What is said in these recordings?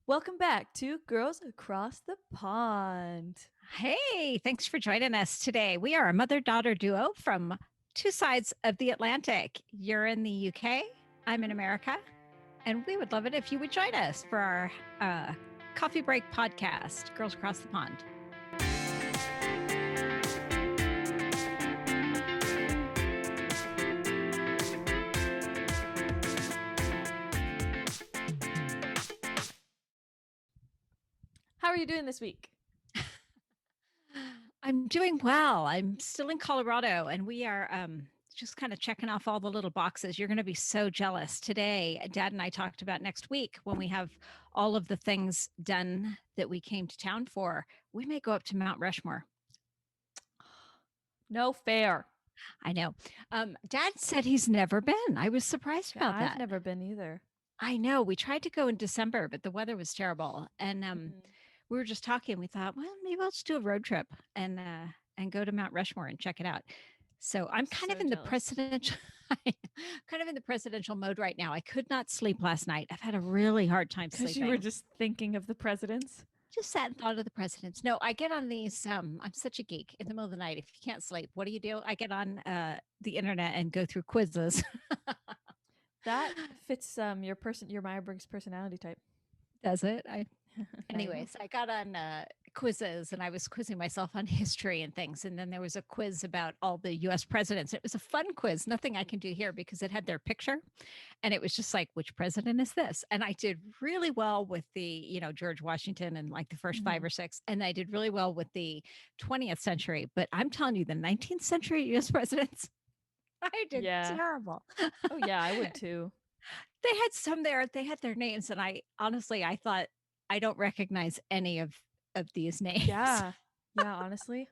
Welcome back to Girls Across the Pond. Hey, thanks for joining us today. We are a mother daughter duo from two sides of the Atlantic. You're in the UK, I'm in America, and we would love it if you would join us for our coffee break podcast, Girls Across the Pond. How are you doing this week? I'm doing well. I'm still in Colorado, and we are just kind of checking off all the little boxes. You're going to be so jealous. Today, Dad and I talked about next week when we have all of the things done that we came to town for. We may go up to Mount Rushmore. No fair. I know. Dad said he's never been. I was surprised Yeah, about I've that. never been either. I know. We tried to go in December, but the weather was terrible. And Mhm. we were just talking. We thought, well, maybe I'll just do a road trip and go to Mount Rushmore and check it out. So I'm kind of So in the jealous. presidential kind of in the presidential mode right now. I could not sleep last night. I've had a really hard time Because you were sleeping. just thinking of the presidents. Just sat and thought of the presidents. No, I get on these. I'm such a geek. In the middle of the night, if you can't sleep, what do? I get on the internet and go through quizzes. That fits your Myers-Briggs personality type. Does it? I know. Anyways, I got on quizzes and I was quizzing myself on history and things. And then there was a quiz about all the US presidents. It was a fun quiz, nothing I can do here because it had their picture. And it was just like, which president is this? And I did really well with George Washington and like the first five Mhm. or six. And I did really well with the 20th century. But I'm telling you, the 19th century US presidents, I did Yeah. terrible. Oh yeah, I would too. They had some there, they had their names. And I honestly, I thought, I don't recognize any of these names. Yeah. Yeah, honestly.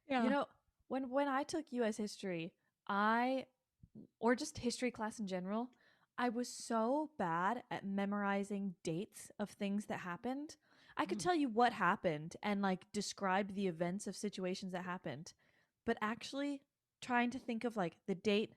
You Yeah. know, when I took US history, I or just history class in general, I was so bad at memorizing dates of things that happened. I could Mm. tell you what happened and like describe the events of situations that happened, but actually trying to think of like the date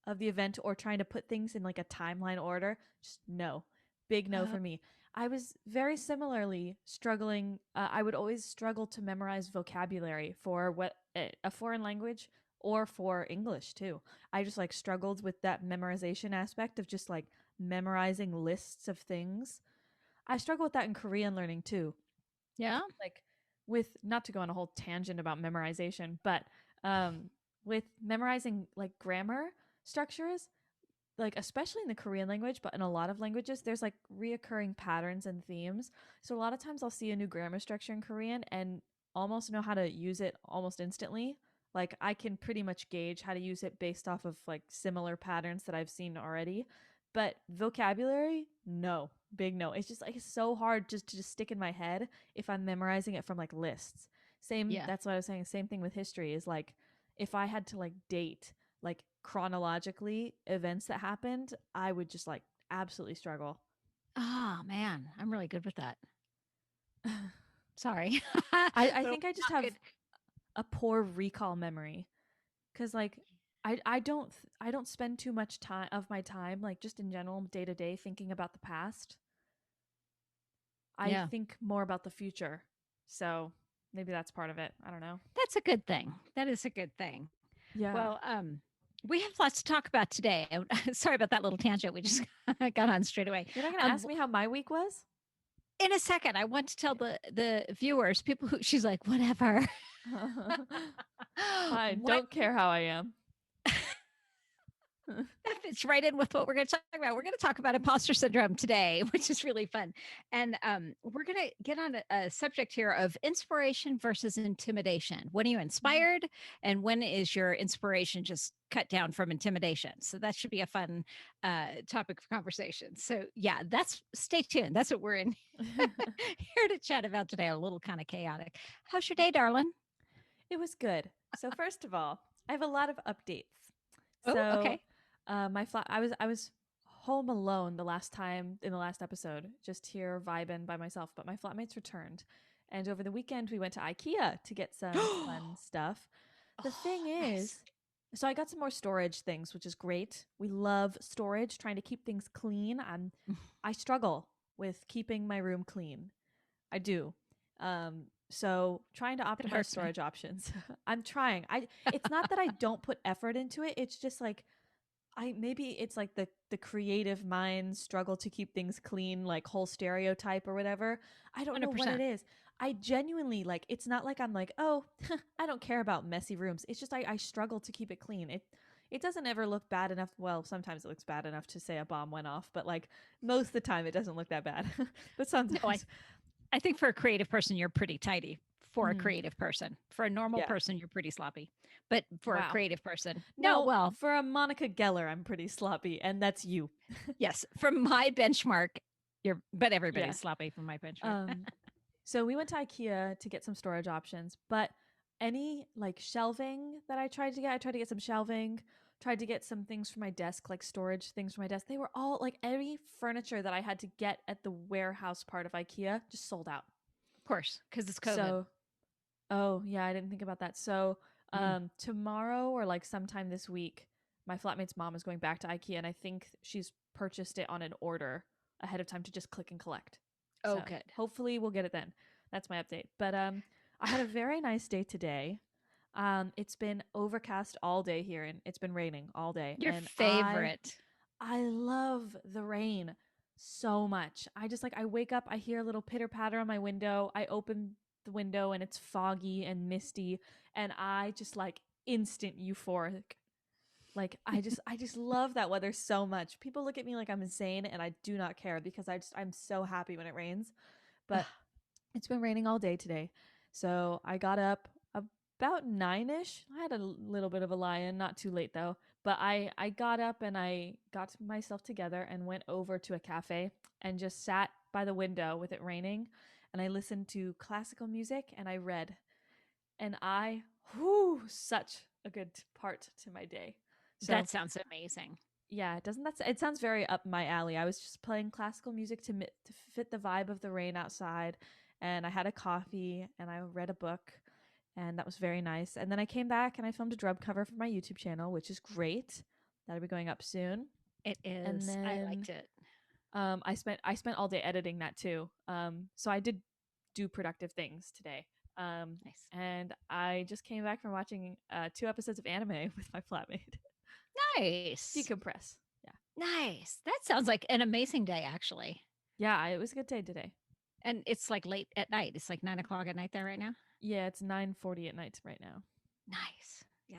of the event or trying to put things in like a timeline order, just no. Big no Uh, for me. I was very similarly struggling. I would always struggle to memorize vocabulary for a foreign language or for English too. I just like struggled with that memorization aspect of just like memorizing lists of things. I struggle with that in Korean learning too. yeah. Like with not to go on a whole tangent about memorization, but um with memorizing like grammar structures, like especially in the Korean language, but in a lot of languages, there's like reoccurring patterns and themes. So a lot of times I'll see a new grammar structure in Korean and almost know how to use it almost instantly. Like I can pretty much gauge how to use it based off of like similar patterns that I've seen already. But vocabulary, no. Big no. It's just like it's so hard just to just stick in my head if I'm memorizing it from like lists. Same, Yeah. that's what I was saying. Same thing with history is like if I had to like date like chronologically events that happened, I would just like absolutely struggle. Oh man, I'm really good with that. I Sorry. I But think I just not have good. a poor recall memory because like I don't spend too much time of my time like just in general day to day thinking about the past. I Yeah. think more about the future. So maybe that's part of it. I don't know. That's a good thing. That is a good thing. Yeah. Well, we have lots to talk about today. Sorry about that little tangent. We just got on straight away. You're not going to Um, ask me how my week was? in a second, I want to tell the viewers, people who she's like, whatever. Fine. What Don't care how I am. that fits right in with what we're going to talk about. We're going to talk about imposter syndrome today, which is really fun. And we're going to get on a subject here of inspiration versus intimidation. When are you inspired? And when is your inspiration just cut down from intimidation? So that should be a fun topic for conversation. So, yeah, stay tuned. That's what we're in here to chat about today. A little kind of chaotic. How's your day, darling? It was good. So first of all, I have a lot of updates. Oh, So, okay. my flat. I was home alone the last time in the last episode, just here vibing by myself. But my flatmates returned, and over the weekend we went to IKEA to get some fun stuff. The Oh, thing nice. is, so I got some more storage things, which is great. We love storage, trying to keep things clean. I struggle with keeping my room clean. I do. So trying to It optimize hurts me. storage options. I'm trying. It's not that I don't put effort into it. It's just like I maybe it's like the creative mind struggle to keep things clean, like whole stereotype or whatever. I don't know what it 100%. is. I genuinely like it's not like I'm like, oh, I don't care about messy rooms. It's just I struggle to keep it clean. It doesn't ever look bad enough. Well, sometimes it looks bad enough to say a bomb went off, but like most of the time it doesn't look that bad. But No, sometimes. I think for a creative person, you're pretty tidy. For a Mhm. creative person, for a normal Yeah. person, you're pretty sloppy. But for a Wow. creative person, no, No, well, for a Monica Geller, I'm pretty sloppy, and that's you. yes, from my benchmark, but Yeah. everybody's sloppy from my benchmark. Um, so we went to IKEA to get some storage options, but any like shelving that I tried to get some shelving, tried to get some things for my desk, like storage things for my desk. They were all like any furniture that I had to get at the warehouse part of IKEA just sold out. Of course, because it's COVID. So, oh yeah, I didn't think about that. So, Mm. tomorrow or like sometime this week, my flatmate's mom is going back to IKEA, and I think she's purchased it on an order ahead of time to just click and collect. Oh, So good. hopefully we'll get it then. That's my update. But I had a very nice day today. It's been overcast all day here, and it's been raining all day, Your and favorite. I love the rain so much. I just like I wake up, I hear a little pitter patter on my window. I open the window and it's foggy and misty, and I just like instant euphoric. Like I just love that weather so much. People look at me like I'm insane, and I do not care because I'm so happy when it rains. Ugh, But it's been raining all day today. So I got up about 9ish. I had a little bit of a lie in, not too late though. But I got up and I got myself together and went over to a cafe and just sat by the window with it raining. And I listened to classical music and I read. And such a good part to my day. So that sounds amazing. yeah, doesn't that it sounds very up my alley. I was just playing classical music to fit the vibe of the rain outside, and I had a coffee and I read a book, and that was very nice. And then I came back and I filmed a drum cover for my YouTube channel, which is great. That'll be going up soon. It And is. I then liked it. I spent all day editing that too. So I did do productive things today. Nice. And I just came back from watching 2 episodes of anime with my flatmate. Nice. Decompress. Yeah. Nice. That sounds like an amazing day, actually. Yeah, it was a good day today. And it's like late at night. It's like 9 o'clock at night there right now. Yeah, it's 9:40 at night right now. Nice. Yeah.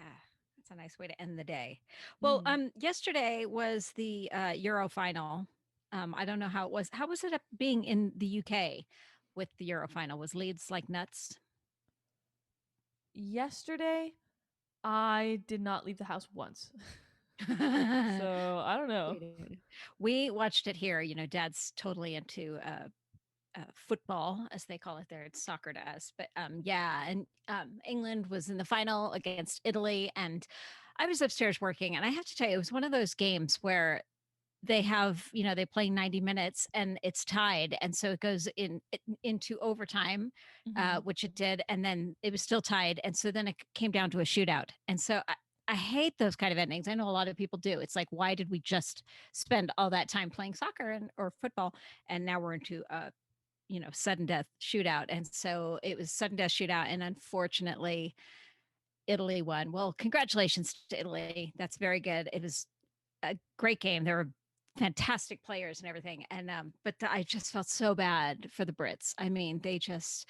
That's a nice way to end the day. Well, Mm. yesterday was the Euro final. I don't know how it was. How was it up being in the UK with the Euro final? Was Leeds like nuts? Yesterday, I did not leave the house once. We So, I don't know. did. We watched it here. You know, Dad's totally into football, as they call it there. It's soccer to us, but yeah. And England was in the final against Italy, and I was upstairs working, and I have to tell you, it was one of those games where they have, you know, they play 90 minutes and it's tied, and so it goes into overtime, Mhm. which it did, and then it was still tied, and so then it came down to a shootout, and so. I hate those kind of endings. I know a lot of people do. It's like, why did we just spend all that time playing soccer or football, and now we're into sudden death shootout? And so it was sudden death shootout, and unfortunately Italy won. Well, congratulations to Italy. That's very good. It was a great game. There were fantastic players and everything, and I just felt so bad for the Brits. I mean, they just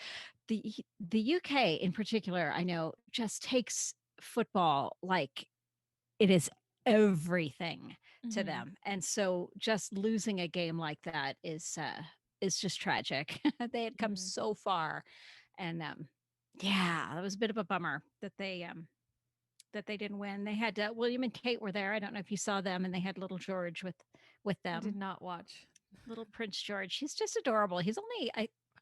the UK in particular, I know, just takes football like it is everything to Mhm. them. And so just losing a game like that is just tragic. They had come Mhm. so far, and yeah, that was a bit of a bummer that they didn't win. They had William and Kate were there. I don't know if you saw them, and they had little George with I did them. not watch. Little Prince George. He's just adorable. He's only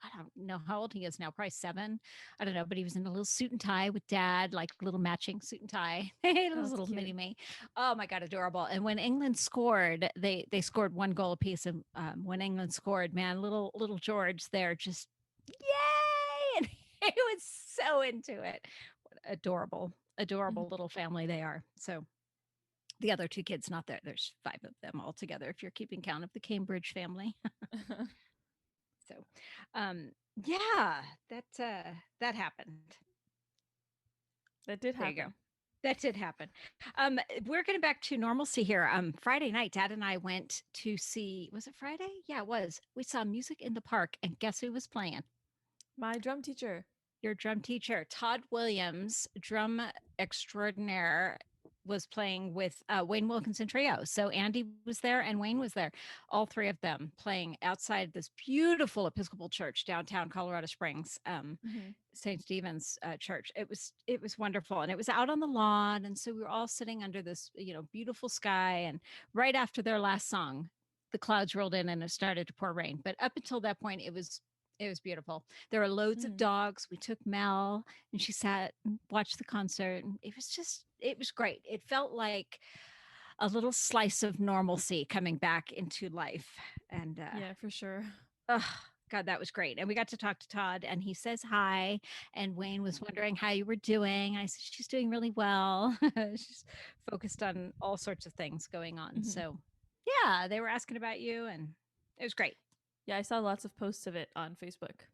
I don't know how old he is now, probably 7. I don't know, but he was in a little suit and tie with dad, like little matching suit and tie. Hey, Oh, little that's little cute. mini me. Oh my God, adorable. And when England scored, they scored 1 goal apiece. And when England scored, man, little George there just yay! And he was so into it. What adorable, Mhm. adorable little family they are. So the other 2 kids not there. There's 5 of them all together if you're keeping count of the Cambridge family. So, um, yeah, that happened. That did There you go. happen. That did happen. We're getting back to normalcy here. Friday night, Dad and I went to see, was it Friday? Yeah, it was. We saw Music in the Park, and guess who was playing? My drum teacher. Your drum teacher, Todd Williams, drum extraordinaire, was playing with Wayne Wilkinson Trio. So Andy was there and Wayne was there, all three of them playing outside this beautiful Episcopal church downtown Colorado Springs. Mm-hmm. St. Stephen's Church. It was wonderful, and it was out on the lawn, and so we were all sitting under this beautiful sky. And right after their last song, the clouds rolled in and it started to pour rain. But up until that point, it was beautiful. There were loads of Mm. dogs. We took Mel, and she sat and watched the concert, and it was great. It felt like a little slice of normalcy coming back into life, and Yeah, for sure. oh, God, that was great. And we got to talk to Todd, and he says hi. And Wayne was wondering how you were doing. I said, she's doing really well. She's focused on all sorts of things going on. Mm-hmm. So, yeah, they were asking about you, and it was great. Yeah, I saw lots of posts of it on Facebook.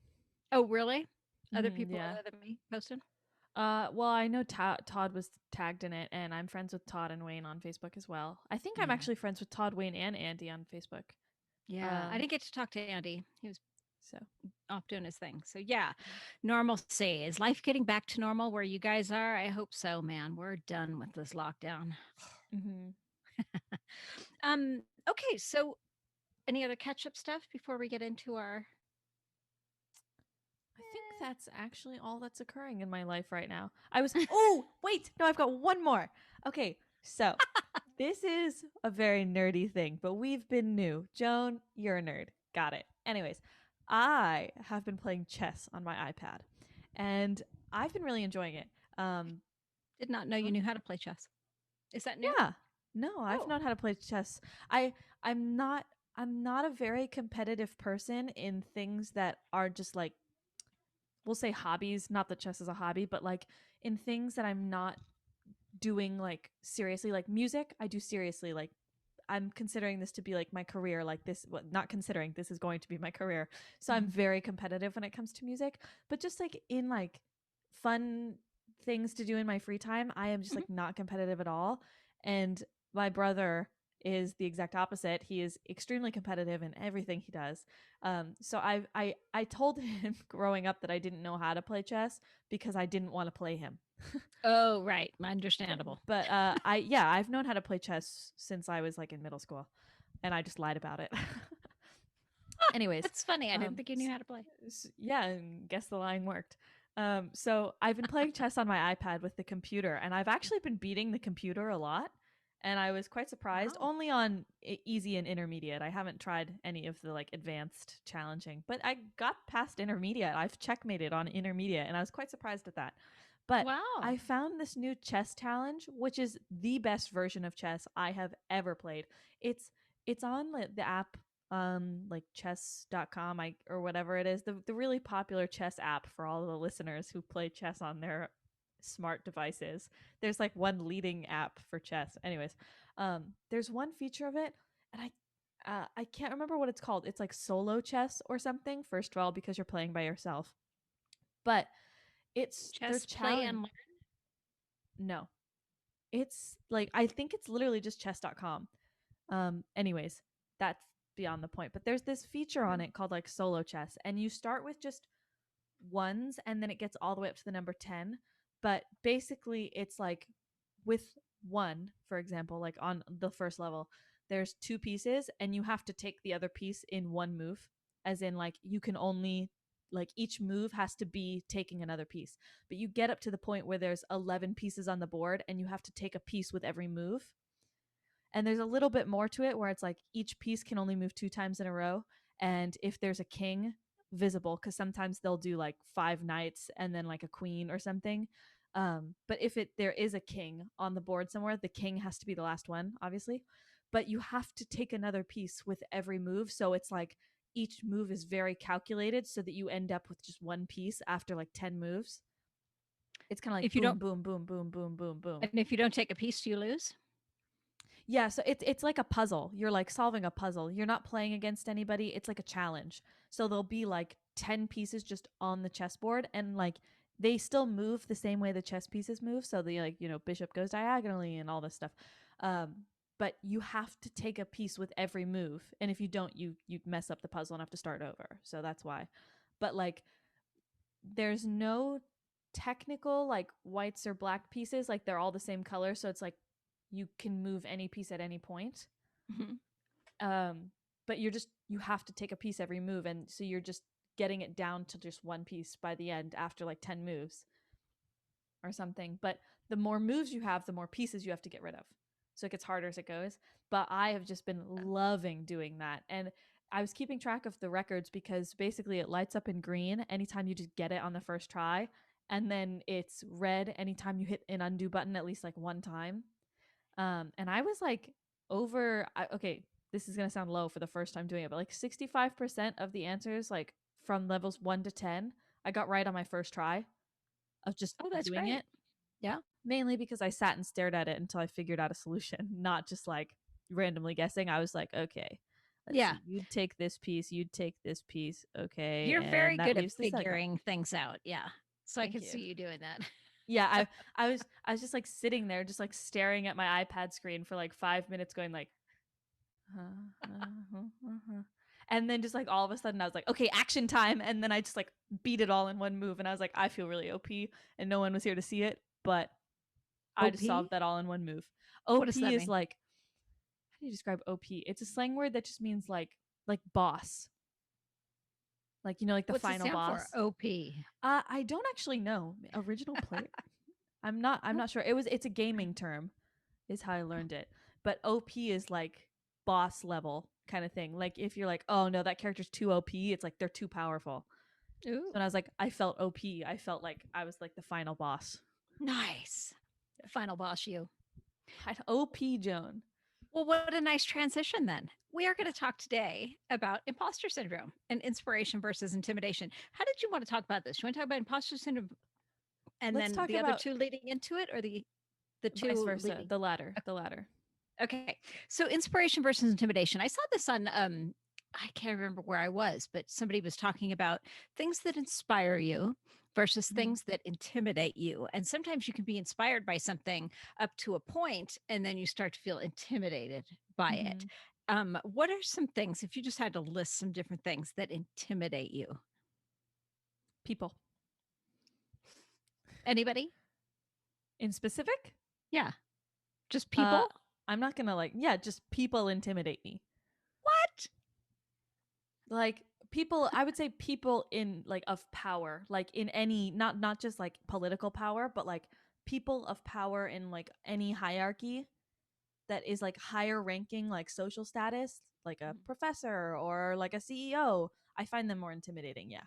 Oh, really? Other Mm-hmm, people yeah. other than me posted? Well, I know Todd was tagged in it, and I'm friends with Todd and Wayne on Facebook as well. I think I'm Yeah. actually friends with Todd, Wayne, and Andy on Facebook. Yeah. I Um, didn't get to talk to Andy. He was so off doing his thing. So, yeah, normalcy. Is life getting back to normal where you guys are? I hope so, man. We're done with this lockdown. mm-hmm. Okay, so any other catch up stuff before we get into our I think that's actually all that's occurring in my life right now. Oh, wait, no, I've got one more. Okay, so this is a very nerdy thing, but we've been new. Joan, you're a nerd. Got it. Anyways, I have been playing chess on my iPad, and I've been really enjoying it. Um, did not know you knew how to play chess. Is that new? yeah, no, I've Oh. known how to play chess. I'm not I'm not a very competitive person in things that are just like, we'll say, hobbies. Not that chess is a hobby, but like in things that I'm not doing like seriously, like music. I do seriously. Like, I'm considering this to be like my career. Like this, well, not considering this is going to be my career. So I'm Mhm. very competitive when it comes to music. But just like in like fun things to do in my free time, I am just Mhm. like not competitive at all. And my brother is the exact opposite. He is extremely competitive in everything he does. So I told him growing up that I didn't know how to play chess because I didn't want to play him. Oh, right. Understandable. But I've known how to play chess since I was like in middle school, and I just lied about it. Anyways, That's funny. I didn't um, think you knew how to play. yeah, and guess the lying worked. So I've been playing chess on my iPad with the computer, and I've actually been beating the computer a lot. And I was quite surprised. Wow. Only on easy and intermediate. I haven't tried any of the like advanced challenging, but I got past intermediate. I've checkmated on intermediate, and I was quite surprised at that. But Wow. I found this new chess challenge, which is the best version of chess I have ever played. It's it's on the app, like chess.com, or whatever it is, the really popular chess app for all the listeners who play chess on their smart devices. There's like one leading app for chess. Anyways, there's one feature of it, and I can't remember what it's called. It's like solo chess or something. First of all, because you're playing by yourself, but it's their Chess play challenge. and learn. No, it's like, I think it's literally just chess.com. Anyways, that's beyond the point. But there's this feature on it called like solo chess, and you start with just ones, and then it gets all the way up to the number 10. But basically, it's like with one, for example, like on the first level, there's two pieces, and you have to take the other piece in one move. As in, like, you can only, like, each move has to be taking another piece. But you get up to the point where there's 11 pieces on the board, and you have to take a piece with every move. And there's a little bit more to it where it's like each piece can only move two times in a row. And if there's a king visible, because sometimes they'll do like five knights and then like a queen or something. But if there is a king on the board somewhere, the king has to be the last one, obviously. But you have to take another piece with every move. So it's like each move is very calculated so that you end up with just one piece after like 10 moves. It's kind of like If you boom, don't boom, boom, boom, boom, boom, boom. and if you don't take a piece, do you lose? Yeah, so it's like a puzzle. You're like solving a puzzle. You're not playing against anybody. It's like a challenge. So there'll be like 10 pieces just on the chessboard, and like they still move the same way the chess pieces move. So the like, bishop goes diagonally and all this stuff. Um but you have to take a piece with every move. And if you don't, you mess up the puzzle and have to start over. So that's why. But like there's no technical like whites or black pieces. Like they're all the same color, so it's like you can move any piece at any point. Mhm. But you have to take a piece every move, and so you're just getting it down to just one piece by the end after like 10 moves or something. But the more moves you have, the more pieces you have to get rid of. So it gets harder as it goes. But I have just been loving doing that. And I was keeping track of the records because basically it lights up in green anytime you just get it on the first try. And then it's red anytime you hit an undo button at least like one time. And I was like okay, this is going to sound low for the first time doing it, but like 65% of the answers, like from levels 1 to 10, I got right on my first try of just Oh, that's doing great. it. Yeah. Mainly because I sat and stared at it until I figured out a solution, not just like randomly guessing. I was like, okay, let's Yeah. see. You'd take this piece, you'd take this piece. Okay. You're very And that good at leaves the second. figuring things out. Yeah. So I Thank can you. see you doing that. Yeah, I was just like sitting there, just like staring at my iPad screen for like 5 minutes, going like, and then just like all of a sudden I was like, okay, action time, and then I just like beat it all in one move, and I was like, I feel really OP, and no one was here to see it, but I just OP? solved that all in one move. What does OP that is mean? like, how do you describe OP? It's a slang word that just means like boss, like like the What's it final stand for? boss. OP. I don't actually know. Original player. I'm not sure. It's a gaming term, is how I learned it. But OP is like boss level kind of thing. Like if you're like, oh no, that character's too OP, it's like they're too powerful. So Ooh, when I was like, I felt OP, I felt like I was like the final boss. nice. Final boss you. OP Joan. Well, what a nice transition then. We are going to talk today about imposter syndrome and inspiration versus intimidation. How did you want to talk about this? You want to talk about imposter syndrome and Let's then talk the other about two leading into it, or the vice two versa. leading? The latter. The latter. Okay. So inspiration versus intimidation. I saw this on I can't remember where I was, but somebody was talking about things that inspire you versus Mm-hmm. things that intimidate you. And sometimes you can be inspired by something up to a point and then you start to feel intimidated by it. Mm-hmm. What are some things, if you just had to list some different things that intimidate you? People. Anybody? In specific, Yeah. Just uh, people? I'm not gonna like, yeah, just people intimidate me. What? Like people, I would say people in like of power, like in any, not just like political power, but like people of power in like any hierarchy that is like higher ranking, like social status, like a professor or like a CEO. I find them more intimidating. Yeah.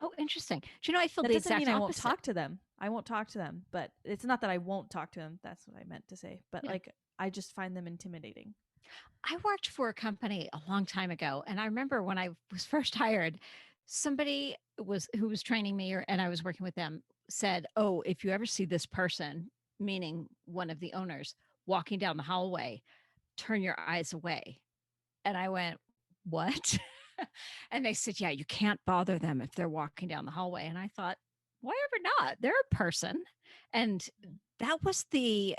Oh, interesting. Do you know, I feel That the doesn't mean exact I won't opposite. talk to them. I won't talk to them, but it's not that I won't talk to them. That's what I meant to say. But Yeah. like, I just find them intimidating. I worked for a company a long time ago, and I remember when I was first hired, somebody was who was training me, and I was working with them, said, "Oh, if you ever see this person, meaning one of the owners, walking down the hallway, turn your eyes away." And I went, "What?" And they said, "Yeah, you can't bother them if they're walking down the hallway." And I thought, "Why ever not? They're a person." And that was the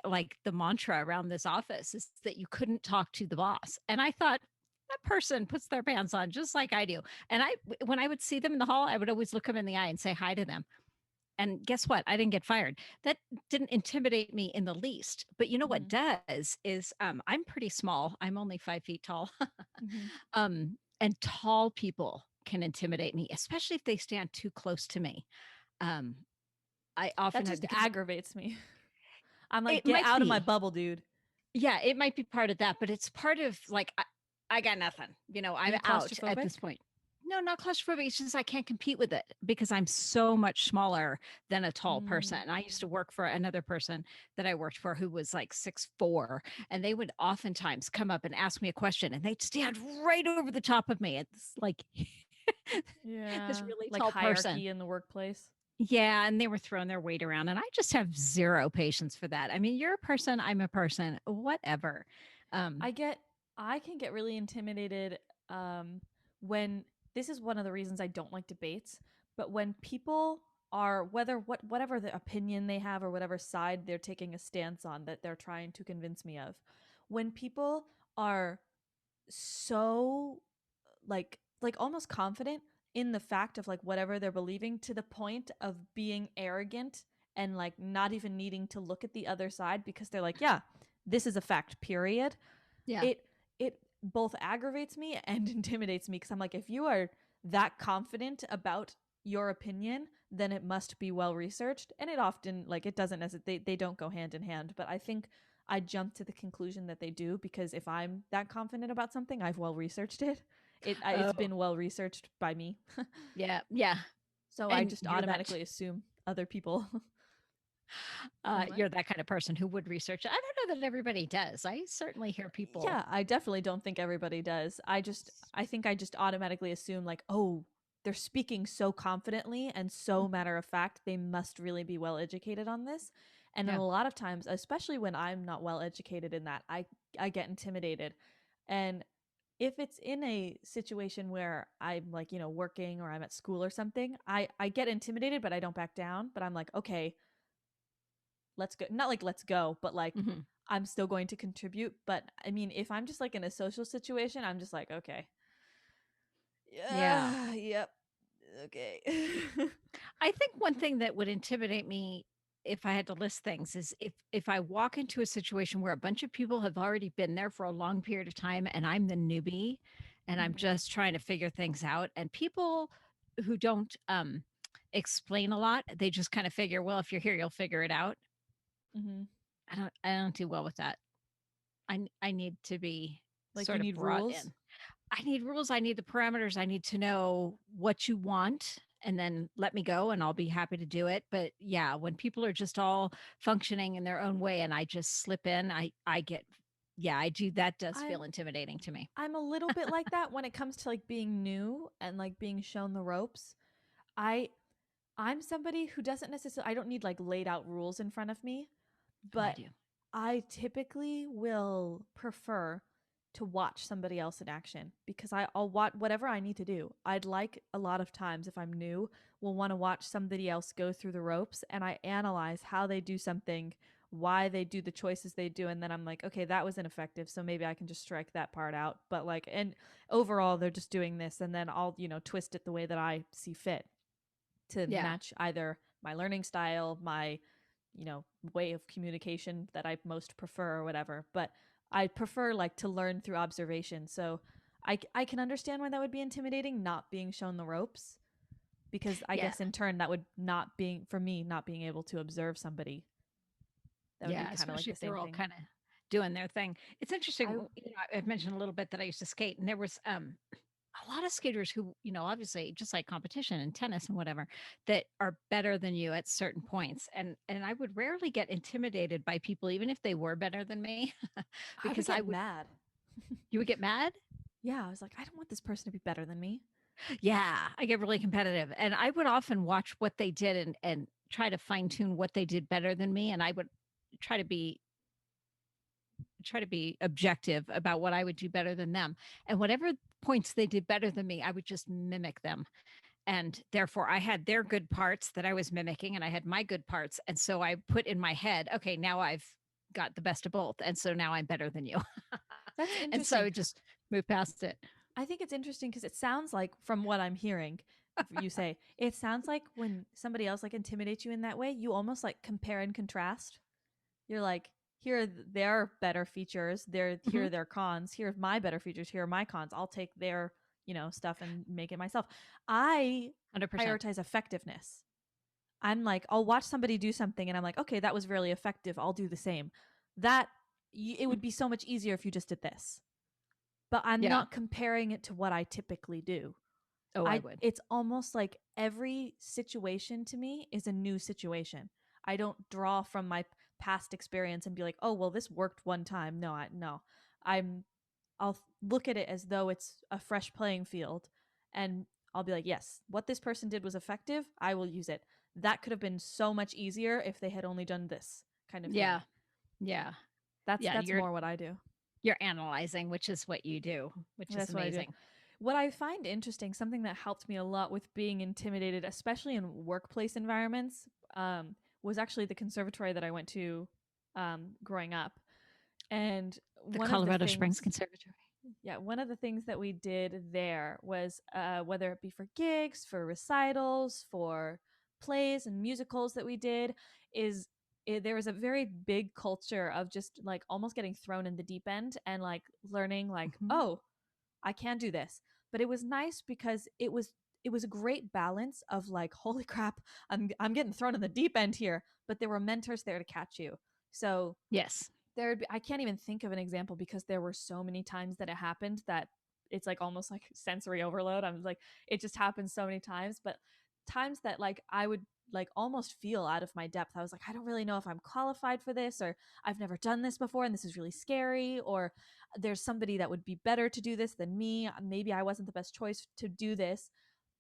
mantra around this office, is that you couldn't talk to the boss. And I thought, that person puts their pants on just like I do. And when I would see them in the hall, I would always look them in the eye and say hi to them. And guess what? I didn't get fired. That didn't intimidate me in the least. But you know what Mm-hmm. does is, I'm pretty small. I'm only 5 feet tall. Mm-hmm. And tall people can intimidate me, especially if they stand too close to me. Um, I That often have, just because aggravates me. I'm like, it get might out of my be, bubble, dude. yeah, it might be part of that, but it's part of like, I got nothing. Are I'm you out at claustrophobic? this point. No, not claustrophobic. It's just I can't compete with it because I'm so much smaller than a tall person. Mm. I used to work for another person that I worked for who was like 6'4", and they would oftentimes come up and ask me a question, and they'd stand right over the top of me. It's like this Yeah. really Like tall person. hierarchy in the workplace. Yeah, and they were throwing their weight around, and I just have zero patience for that. I mean, you're a person, I'm a person, whatever. Um, I get I can get really intimidated um when this is one of the reasons I don't like debates, but when people are whatever the opinion they have or whatever side they're taking a stance on that they're trying to convince me of, when people are so like almost confident in the fact of like whatever they're believing to the point of being arrogant and like not even needing to look at the other side because they're like, yeah, this is a fact, period. yeah. It both aggravates me and intimidates me because I'm like, if you are that confident about your opinion, then it must be well researched. And it often like it doesn't necessarily they don't go hand in hand. But I think I jump to the conclusion that they do because if I'm that confident about something, I've well researched it. It's Oh, been well researched by me. yeah, yeah. So I And just automatically assume other people. What? you're that kind of person who would research. I don't know that everybody does. I certainly hear people. Yeah, I definitely don't think everybody does. I think I just automatically assume like, oh, they're speaking so confidently and so matter of fact, they must really be well educated on this. And then Yeah. a lot of times, especially when I'm not well educated in that, I get intimidated. And if it's in a situation where I'm like, working or I'm at school or something, I get intimidated, but I don't back down. But I'm like, okay, let's go. Not like let's go, but like Hmm. I'm still going to contribute. But I mean, if I'm just like in a social situation, I'm just like, okay, Yeah. yeah, yep, okay. I think one thing that would intimidate me if I had to list things is if I walk into a situation where a bunch of people have already been there for a long period of time and I'm the newbie and I'm Mhm, just trying to figure things out and people who don't explain a lot, they just kind of figure, well, if you're here, you'll figure it out. mhm. I don't do well with that. I need to be Like you sort of need brought rules. in. I need rules, I need the parameters, I need to know what you want and then let me go and I'll be happy to do it. But yeah, when people are just all functioning in their own way and I just slip in, I get yeah, I do that does I'm feel intimidating to me. I'm a little bit like that when it comes to like being new and like being shown the ropes. I I'm somebody who doesn't necessarily I don't need like laid out rules in front of me, Oh, I but do. I typically will prefer to watch somebody else in action because I'll watch whatever I need to do. I'd like a lot of times if I'm new, will want to watch somebody else go through the ropes and I analyze how they do something, why they do the choices they do, and then I'm like, okay, that was ineffective, so maybe I can just strike that part out. But like, and overall, they're just doing this, and then I'll twist it the way that I see fit to Yeah. match either my learning style, my way of communication that I most prefer or whatever. But I prefer like to learn through observation. So I can understand why that would be intimidating, not being shown the ropes, because I Yeah. guess in turn that would not being for me not being able to observe somebody. That would be Yeah, kind of like especially the if they're same all thing. kind of doing their thing. It's interesting, I I've mentioned a little bit that I used to skate and there was a lot of skaters who, obviously just like competition and tennis and whatever, that are better than you at certain points. And I would rarely get intimidated by people, even if they were better than me, I would because get mad. you would get mad. Yeah, I was like, I don't want this person to be better than me. Yeah, I get really competitive. And I would often watch what they did and try to fine tune what they did better than me. And I would try to be try to be objective about what I would do better than them. And whatever points they did better than me, I would just mimic them. And therefore, I had their good parts that I was mimicking, and I had my good parts. And so I put in my head, okay, now I've got the best of both. And so now I'm better than you. That's And so interesting. I just move past it. I think it's interesting because it sounds like, from what I'm hearing, you say, it sounds like when somebody else like intimidates you in that way, you almost like compare and contrast. You're like, here are their better features. Here Mhm. are their cons. Here are my better features. Here are my cons. I'll take their stuff and make it myself. I 100%. prioritize effectiveness. I'm like, I'll watch somebody do something and I'm like, okay, that was really effective. I'll do the same. That it would be so much easier if you just did this, but I'm Yeah. not comparing it to what I typically do. Oh, I I would. It's almost like every situation to me is a new situation. I don't draw from my past experience and be like, "Oh, well this worked one time." No, no. I'm I'll look at it as though it's a fresh playing field and I'll be like, "Yes, what this person did was effective. I will use it. That could have been so much easier if they had only done this." Kind of thing. Yeah. Yeah. That's Yeah. that's You're more what I do. You're analyzing, which is what you do, which is That's what I do. amazing. What I find interesting, something that helped me a lot with being intimidated, especially in workplace environments, was actually the conservatory that I went to growing up. And The one of the Colorado Springs things, Conservatory. yeah, one of the things that we did there was whether it be for gigs, for recitals, for plays and musicals that we did, is there was a very big culture of just like almost getting thrown in the deep end and like learning like, Mhm. oh, I can do this. But it was nice because it was a great balance of like, holy crap, I'm getting thrown in the deep end here, but there were mentors there to catch you. So Yes. I can't even think of an example because there were so many times that it happened that it's like almost like sensory overload. I'm like, it just happened so many times, but times that like I would like almost feel out of my depth. I was like, I don't really know if I'm qualified for this, or I've never done this before and this is really scary, or there's somebody that would be better to do this than me. Maybe I wasn't the best choice to do this.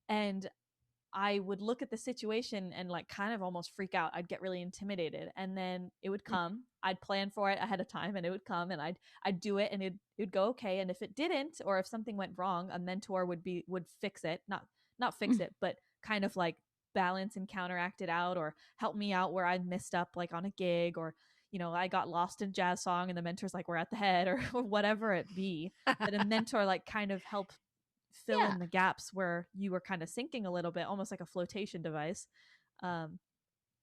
And I would look at the situation and like kind of almost freak out. I'd get really intimidated, and then it would come. I'd plan for it ahead of time, and it would come, and I'd do it, and it'd go okay. And if it didn't, or if something went wrong, a mentor would fix it, not fix Mm. it, but kind of like balance and counteract it out, or help me out where I messed up, like on a gig, or I got lost in jazz song, and the mentor's like, we're at the head, or whatever it be. That a mentor like kind of help fill Yeah. in the gaps where you were kind of sinking a little bit, almost like a flotation device. Um,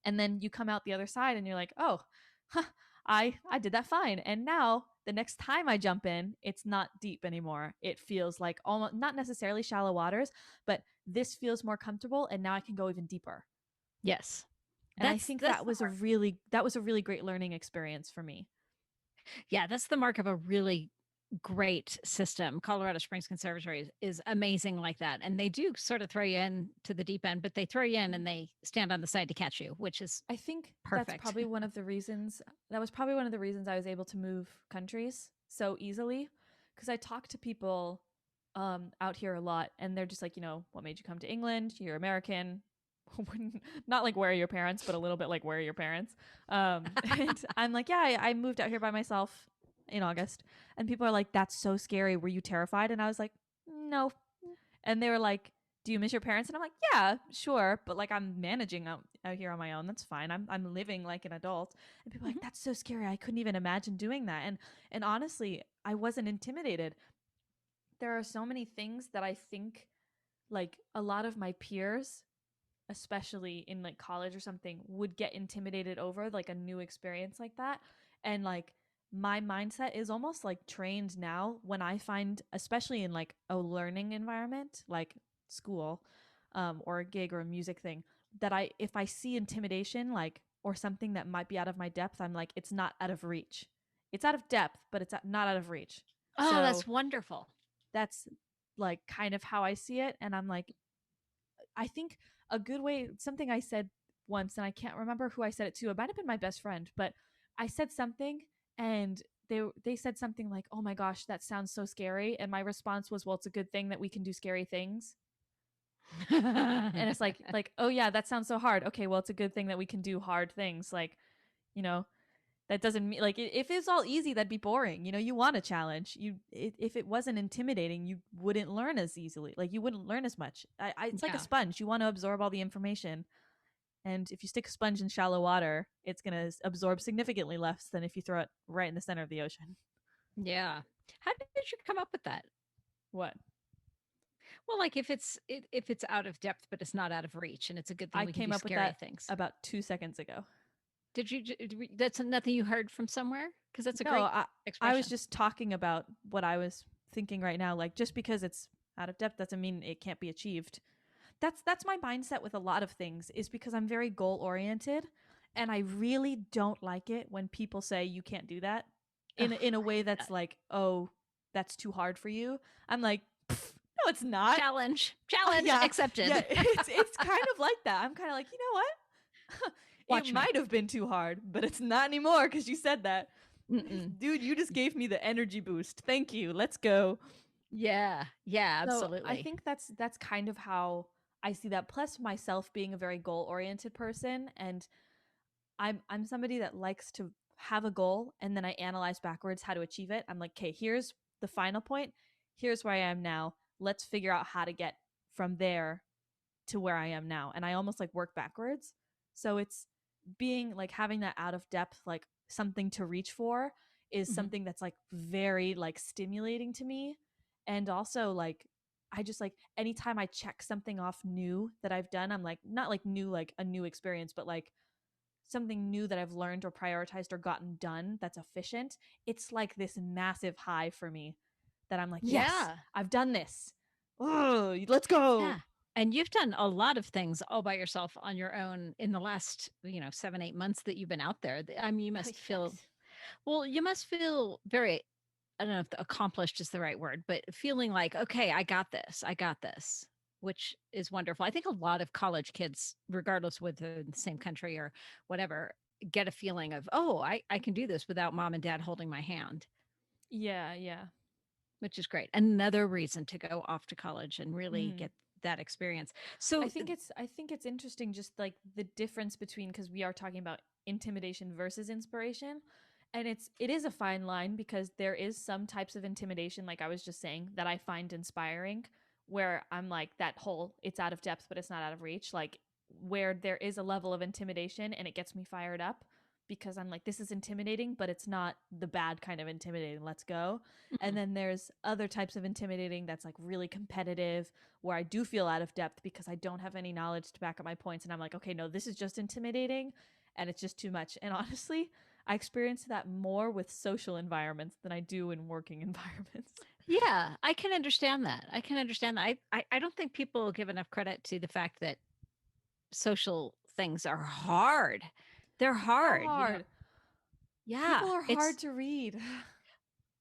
and then you come out the other side and you're like, oh, huh, I did that fine. And now the next time I jump in, it's not deep anymore. It feels like almost not necessarily shallow waters, but this feels more comfortable, and now I can go even deeper. Yes. And I That's think that's the mark. that was a really great learning experience for me. Yeah, that's the mark of a really great system. Colorado Springs Conservatory is amazing like that. And they do sort of throw you in to the deep end, but they throw you in and they stand on the side to catch you, which is I think that's perfect. probably one of the reasons that was probably one of the reasons I was able to move countries so easily, because I talk to people out here a lot, and they're just like, what made you come to England? You're American. Not like where are your parents, but a little bit like where are your parents? And I'm like, yeah, I moved out here by myself in August, and people are like, that's so scary. Were you terrified? And I was like, no. And they were like, do you miss your parents? And I'm like, yeah, sure, but like I'm managing out here on my own. That's fine. I'm living like an adult. And people are like, Mhm. that's so scary. I couldn't even imagine doing that. And honestly, I wasn't intimidated. There are so many things that I think like a lot of my peers, especially in like college or something, would get intimidated over like a new experience like that. And like my mindset is almost like trained now when I find, especially in like a learning environment like school, or a gig or a music thing, that if I see intimidation like or something that might be out of my depth, I'm like, it's not out of reach. It's out of depth, but it's not out of reach. Oh, So that's wonderful. that's like kind of how I see it. And I'm like, I think a good way, something I said once, and I can't remember who I said it to. It might have been my best friend, but I said something, and they said something like, "Oh my gosh, that sounds so scary." And my response was, "Well, it's a good thing that we can do scary things." And it's like, "Oh yeah, that sounds so hard." Okay, well, it's a good thing that we can do hard things. Like, you know, that doesn't mean like if it's all easy, that'd be boring. You want a challenge. If it wasn't intimidating, you wouldn't learn as easily. Like you wouldn't learn as much. It's like a Yeah. sponge. You want to absorb all the information, and if you stick a sponge in shallow water, it's gonna absorb significantly less than if you throw it right in the center of the ocean. Yeah. How did you come up with that? What? Well, like if it's out of depth, but it's not out of reach, and it's a good thing I we can came do up with scary that things. about 2 seconds ago. That's nothing you heard from somewhere? Because that's a No, great I was expression. just talking about what I was thinking right now. Like just because it's out of depth doesn't mean it can't be achieved. That's my mindset with a lot of things, is because I'm very goal oriented, and I really don't like it when people say you can't do that Oh, in a I way hate that's that. like, "Oh, that's too hard for you." I'm like, "No, it's not." Challenge Yeah. accepted. Yeah, it's kind of like that. I'm kind of like, "You know what? It Watch me. might have been too hard, but it's not anymore cuz you said that." Mm-mm. Dude, you just gave me the energy boost. Thank you. Let's go. Yeah, yeah, So I absolutely. think that's kind of how I see that. Plus myself being a very goal oriented person, and I'm somebody that likes to have a goal and then I analyze backwards how to achieve it. I'm like, okay, here's the final point. Here's where I am now. Let's figure out how to get from there to where I am now. And I almost like work backwards. So it's being like having that out of depth, like something to reach for is Mhm. something that's like very like stimulating to me. And also like I just like anytime I check something off new that I've done, I'm like not like new like a new experience, but like something new that I've learned or prioritized or gotten done that's efficient. It's like this massive high for me that I'm like, yes, Yeah. I've done this. Oh, let's go. Yeah. And you've done a lot of things all by yourself on your own in the last, 7, 8 months that you've been out there. I mean, you must feel, Yes. well, you must feel very, I don't know if accomplished is the right word, but feeling like, okay, I got this. I got this, which is wonderful. I think a lot of college kids, regardless whether they're in the same country or whatever, get a feeling of, oh, I can do this without mom and dad holding my hand, Yeah, yeah. which is great. Another reason to go off to college and really Mm. get that experience. So, I think it's interesting just like the difference between because we are talking about intimidation versus inspiration. And it is a fine line because there is some types of intimidation, like I was just saying, that I find inspiring, where I'm like that whole it's out of depth, but it's not out of reach. Like where there is a level of intimidation and it gets me fired up because I'm like, this is intimidating, but it's not the bad kind of intimidating. Let's go. And mhm. then there's other types of intimidating that's like really competitive where I do feel out of depth because I don't have any knowledge to back up my points. And I'm like, okay, no, this is just intimidating and it's just too much. And honestly, I experience that more with social environments than I do in working environments. Yeah, I can understand that. I can understand that. I don't think people give enough credit to the fact that social things are hard. They're So hard, hard. Yeah, People are hard to read.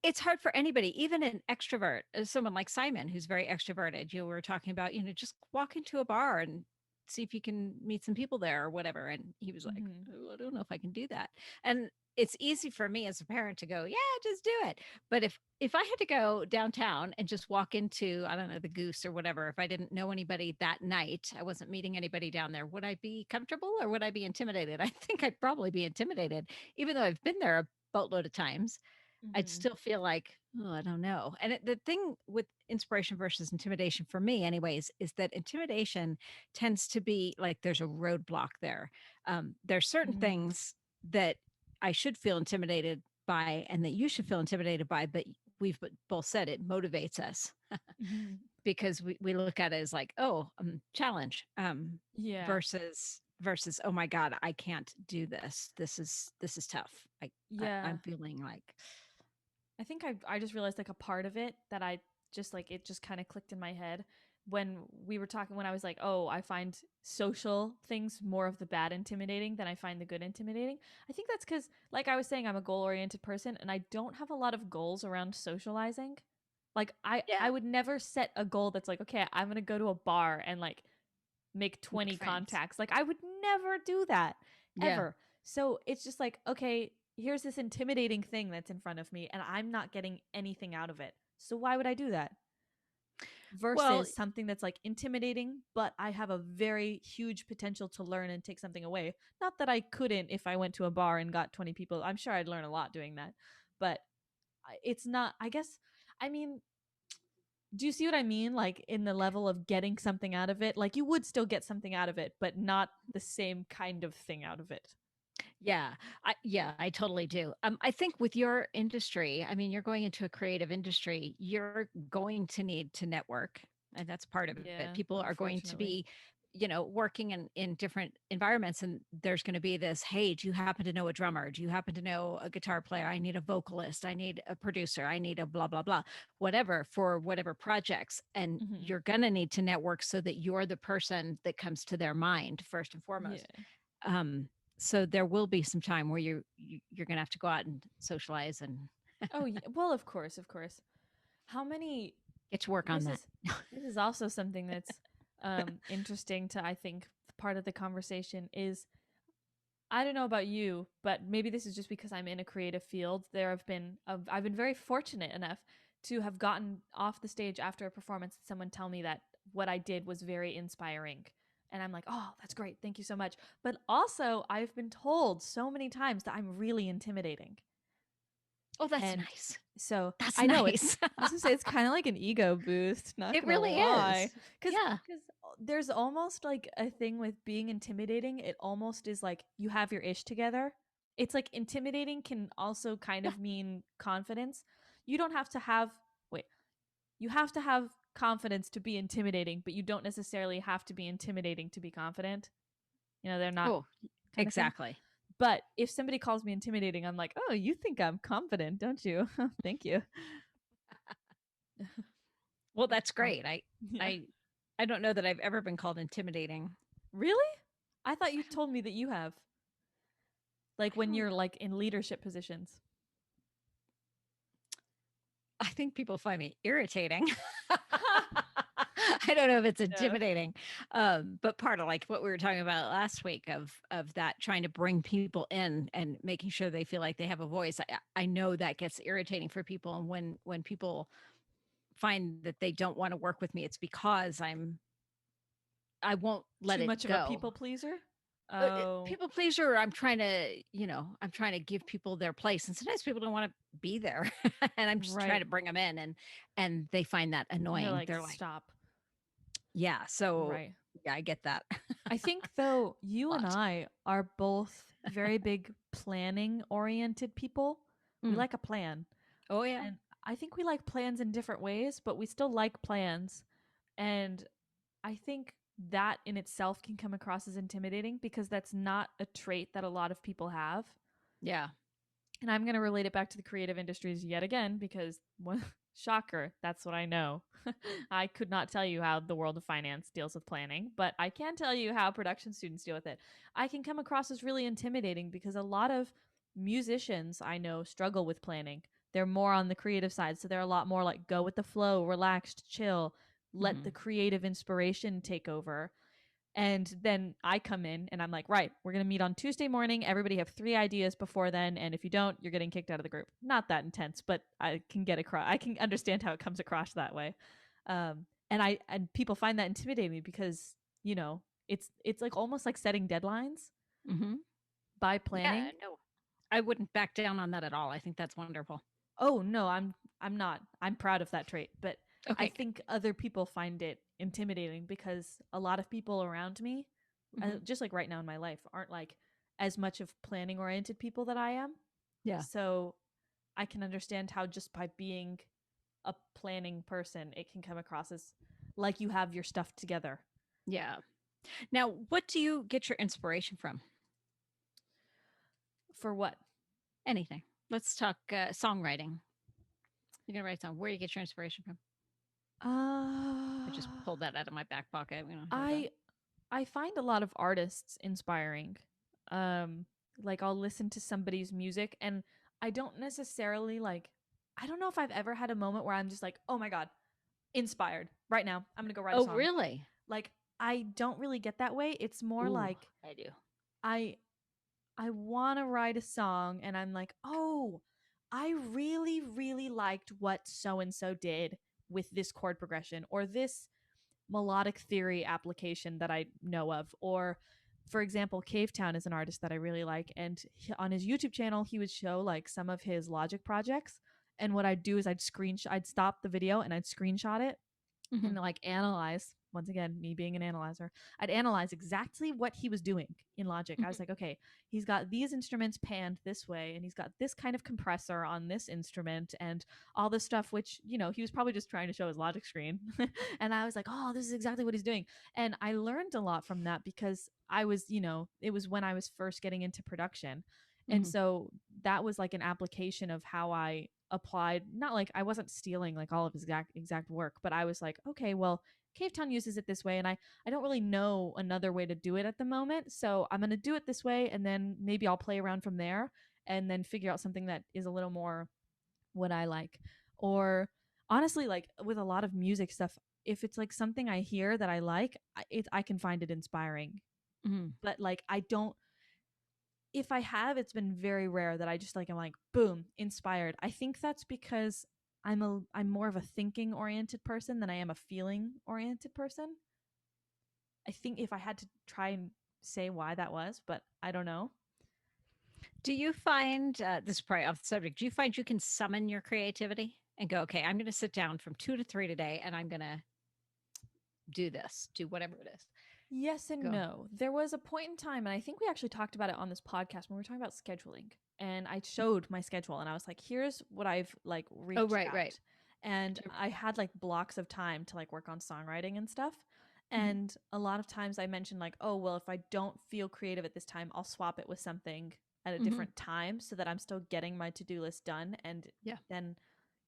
it's hard for anybody, even an extrovert, someone like Simon, who's very extroverted. You were talking about, just walk into a bar and see if you can meet some people there or whatever. And he was like, Mm-hmm. oh, I don't know if I can do that. And it's easy for me as a parent to go, yeah, just do it. But if I had to go downtown and just walk into, I don't know, the Goose or whatever, if I didn't know anybody that night, I wasn't meeting anybody down there, would I be comfortable or would I be intimidated? I think I'd probably be intimidated, even though I've been there a boatload of times. I'd Mm-hmm. still feel like, oh, I don't know. And the thing with inspiration versus intimidation for me, anyways, is that intimidation tends to be like there's a roadblock there. There's certain Mm-hmm. things that I should feel intimidated by and that you should feel intimidated by, but we've both said it motivates us Mm-hmm. because we look at it as like, oh, challenge Yeah. versus oh my god, I can't do this. This is tough. Yeah. I'm feeling like I think I just realized like a part of it that I just like it just kind of clicked in my head when we were talking when I was like, "Oh, I find social things more of the bad intimidating than I find the good intimidating." I think that's cuz like I was saying I'm a goal-oriented person and I don't have a lot of goals around socializing. Like I yeah. would never set a goal that's like, "Okay, I'm going to go to a bar and like make Make 20 friends. contacts." Like I would never do that Yeah. ever. So it's just like, okay, here's this intimidating thing that's in front of me and I'm not getting anything out of it. So why would I do that? Well, Versus something that's like intimidating, but I have a very huge potential to learn and take something away. Not that I couldn't if I went to a bar and got 20 people. I'm sure I'd learn a lot doing that. But it's not, I guess, I mean, do you see what I mean? Like in the level of getting something out of it, like you would still get something out of it, but not the same kind of thing out of it. yeah. I totally do. I think with your industry, I mean, you're going into a creative industry, you're going to need to network, and that's part of it. Yeah, People are going to unfortunately. be, working in different environments, and there's going to be this, hey, do you happen to know a drummer? Do you happen to know a guitar player? I need a vocalist. I need a producer. I need a blah blah blah, whatever for whatever projects, and Mm-hmm. you're going to need to network so that you're the person that comes to their mind first and foremost. Yeah. Um, so there will be some time where you're going to have to go out and socialize and Oh, yeah. Well, of course, of course. How many? get to work on This that. is this is also something that's interesting to I think part of the conversation is I don't know about you, but maybe this is just because I'm in a creative field. I've been very fortunate enough to have gotten off the stage after a performance and someone tell me that what I did was very inspiring. And I'm like, oh, that's great. Thank you so much. But also, I've been told so many times that I'm really intimidating. Oh, that's And nice. so That's I know nice. I was gonna say it's kind of like an ego boost, not It gonna really lie. is. Cause Yeah. because there's almost like a thing with being intimidating. It almost is like you have your ish together. It's like intimidating can also kind Yeah. of mean confidence. You don't have to have wait, you have to have confidence to be intimidating, but you don't necessarily have to be intimidating to be confident. They're not Oh, kind of thing. exactly. But if somebody calls me intimidating, I'm like, oh, you think I'm confident, don't you? Thank you. Well, that's Oh, great. yeah. I I don't know that I've ever been called intimidating. Really? I thought you I don't told me that you have. Like I when don't you're know. like in leadership positions. I think people find me irritating. I don't know if it's Yeah. intimidating, but part of like what we were talking about last week of that trying to bring people in and making sure they feel like they have a voice. I know that gets irritating for people, and when people find that they don't want to work with me, it's because I won't let Too it much of a go. people pleaser? Oh, People pleaser, or I'm trying to, I'm trying to give people their place, and sometimes people don't want to be there, and I'm just trying right. to bring them in, and they find that And you're annoying. like, They're like, stop. yeah, so Right. yeah, I get that. I think though you and Lot. I are both very big planning oriented people. We Mm. like a plan. Oh yeah, And I think we like plans in different ways, but we still like plans. And I think that in itself can come across as intimidating because that's not a trait that a lot of people have. yeah. And I'm going to relate it back to the creative industries yet again because, well, shocker, that's what I know. I could not tell you how the world of finance deals with planning, but I can tell you how production students deal with it. I can come across as really intimidating because a lot of musicians I know struggle with planning. They're more on the creative side, so they're a lot more like go with the flow, relaxed, chill, let the Hmm. creative inspiration take over. And then I come in and I'm like, right, we're going to meet on Tuesday morning. Everybody have 3 ideas before then. And if you don't, you're getting kicked out of the group. Not that intense, but I can get across. I can understand how it comes across that way. And people find that intimidating because, it's like almost like setting deadlines Hmm. by Yeah, planning. no, I wouldn't back down on that at all. I think that's wonderful. Oh, no, I'm not. I'm proud of that trait, but I Okay, good. think other people find it intimidating because a lot of people around me, Hmm. just like right now in my life, aren't like as much of planning oriented people that I am. Yeah, So I can understand how just by being a planning person, it can come across as like you have your stuff together. yeah. Now, what do you get your inspiration from? For what? Anything. Let's talk songwriting. You're gonna write a song. Where do you get your inspiration from? I just Uh, pulled that out of my back pocket. We don't have that. I I find a lot of artists inspiring. Um, like I'll listen to somebody's music and I don't necessarily like I don't know if I've ever had a moment where I'm just like, "Oh my god, inspired. Right now, I'm going to go write a Oh, song." really? Like I don't really get that way. It's more Ooh, like I do. I I want to write a song and I'm like, "Oh, I really really liked what so and so did with this chord progression or this melodic theory application that I know of. Or, for example, Cavetown is an artist that I really like. And on his YouTube channel, he would show like some of his Logic projects. And what I'd do is I'd stop the video and I'd screenshot it Hmm. and like analyze once again me being an analyzer. I'd analyze exactly what he was doing in Logic. I was Hmm. like, okay, he's got these instruments panned this way and he's got this kind of compressor on this instrument and all this stuff, which he was probably just trying to show his Logic screen. And I was like, oh, this is exactly what he's doing. And I learned a lot from that because I was, it was when I was first getting into production. And Hmm. so that was like an application of how I applied, not like I wasn't stealing like all of his exact work, but I was like, okay, well, Cavetown uses it this way and I don't really know another way to do it at the moment, so I'm going to do it this way and then maybe I'll play around from there and then figure out something that is a little more what I like. Or honestly, like with a lot of music stuff, if it's like something I hear that I like, I can find it inspiring. Hmm. But like I don't, if I have, it's been very rare that I just like I'm like boom, inspired. I think that's because I'm more of a thinking oriented person than I am a feeling oriented person. I think if I had to try and say why that was, but I don't know. Do you find this is probably off the subject? Do you find you can summon your creativity and go, okay, I'm going to sit down from 2 to 3 today, and I'm going to do this, do whatever it is. Yes and Go. no. There was a point in time, and I think we actually talked about it on this podcast when we were talking about scheduling. And I showed my schedule, and I was like, "Here's what I've like Oh, reached right, right. out." And I had like blocks of time to like work on songwriting and stuff. Mhm. And a lot of times I mentioned like, "Oh, well, if I don't feel creative at this time, I'll swap it with something at a Mhm. different time so that I'm still getting my to-do list done." And Yeah. then,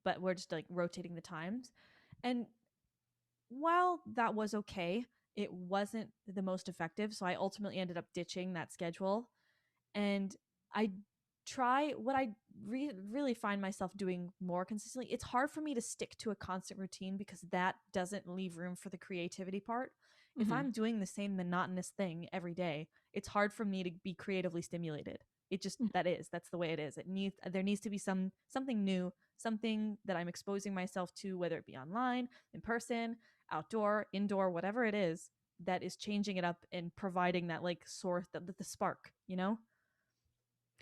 but we're just like rotating the times. And while that was okay, it wasn't the most effective. So I ultimately ended up ditching that schedule. And I try what I really find myself doing more consistently. It's hard for me to stick to a constant routine because that doesn't leave room for the creativity part. If Mhm. I'm doing the same monotonous thing every day, it's hard for me to be creatively stimulated. It just Mm. that's the way it is. There needs to be something new, something that I'm exposing myself to, whether it be online, in person, outdoor, indoor, whatever it is, that is changing it up and providing that like source, the spark, you know?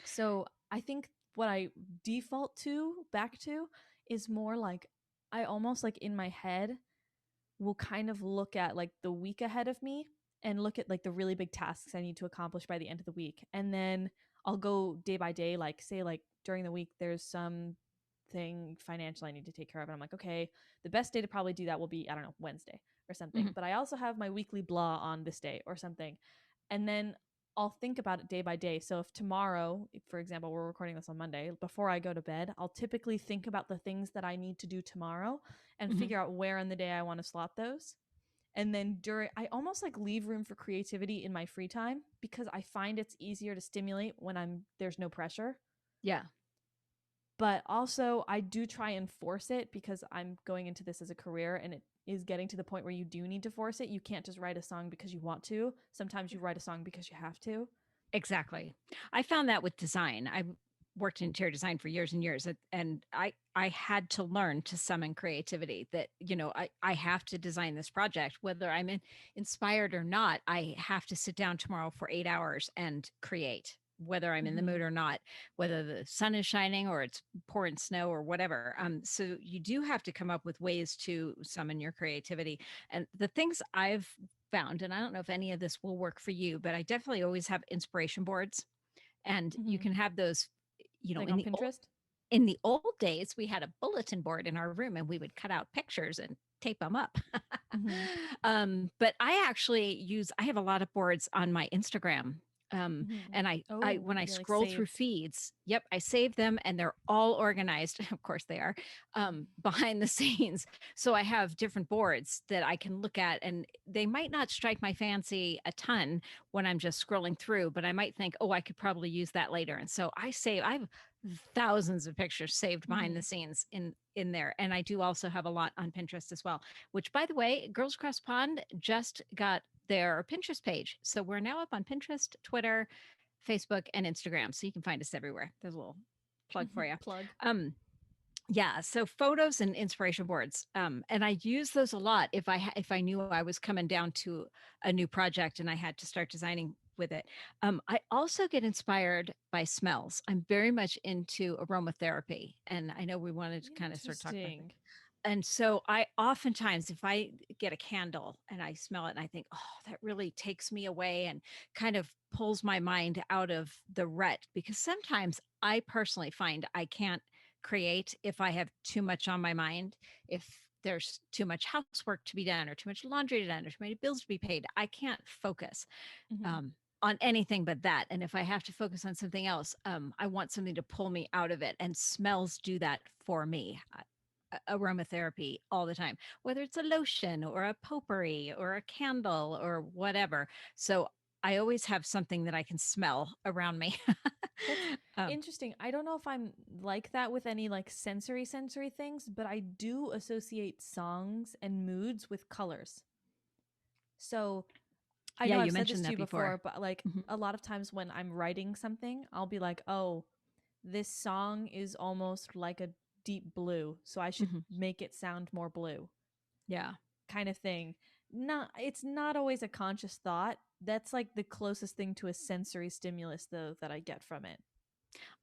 So I think what I default to back to is more like I almost like in my head will kind of look at like the week ahead of me and look at like the really big tasks I need to accomplish by the end of the week. And then I'll go day by day, like say like during the week there's some thing financial I need to take care of. And I'm like, okay, the best day to probably do that will be, I don't know, Wednesday or something. Mhm. But I also have my weekly blah on this day or something. And then I'll think about it day by day. So if tomorrow, for example, we're recording this on Monday, before I go to bed, I'll typically think about the things that I need to do tomorrow and Mhm. figure out where in the day I want to slot those. And then I almost like leave room for creativity in my free time because I find it's easier to stimulate when there's no pressure. Yeah. But also I do try and force it because I'm going into this as a career and it is getting to the point where you do need to force it. You can't just write a song because you want to. Sometimes you write a song because you have to. Exactly. I found that with design. I worked in interior design for years and years, and I had to learn to summon creativity. That I have to design this project, whether inspired or not. I have to sit down tomorrow for 8 hours and create, whether I'm in the Mm-hmm. mood or not, whether the sun is shining or it's pouring snow or whatever. So you do have to come up with ways to summon your creativity. And the things I've found, and I don't know if any of this will work for you, but I definitely always have inspiration boards, and you Mm-hmm. can have those, Like in on the old Pinterest. days, we had a bulletin board in our room and we would cut out pictures and tape them up. Mm-hmm. But I have a lot of boards on my Instagram. Mm-hmm. And I Oh, when I you're like scroll through saved. feeds, yep, I save them and they're all organized. Of course they are, behind the scenes. So I have different boards that I can look at, and they might not strike my fancy a ton when I'm just scrolling through, but I might think, oh, I could probably use that later. And so I have thousands of pictures saved behind Mm-hmm. the scenes in there. And I do also have a lot on Pinterest as well, which, by the way, Girls Across Pond just got their Pinterest page. So we're now up on Pinterest, Twitter, Facebook, and Instagram. So you can find us everywhere. There's a little plug for you. Plug. Um, yeah, so photos and inspiration boards, and I use those a lot if I knew I was coming down to a new project and I had to start designing with it. I also get inspired by smells. I'm very much into aromatherapy, and I know we wanted to kind of start talking about that. Interesting. And so I oftentimes, if I get a candle and I smell it and I think, oh, that really takes me away and kind of pulls my mind out of the rut, because sometimes I personally find I can't create if I have too much on my mind. If there's too much housework to be done or too much laundry to done or too many bills to be paid, I can't focus Mm-hmm. um, on anything but that. And if I have to focus on something else, I want something to pull me out of it. And smells do that for me. Aromatherapy all the time, whether it's a lotion or a potpourri or a candle or whatever. So I always have something that I can smell around me. That's um, interesting. I don't know if I'm like that with any like sensory things, but I do associate songs and moods with colors. So I yeah, know you I've said this mentioned to that you before. before, but like Mhm. a lot of times when I'm writing something, I'll be like, oh, this song is almost like a deep blue, so I should Mhm. make it sound more blue, Yeah. kind of thing. not it's not always a conscious thought. That's like the closest thing to a sensory stimulus though that I get from it.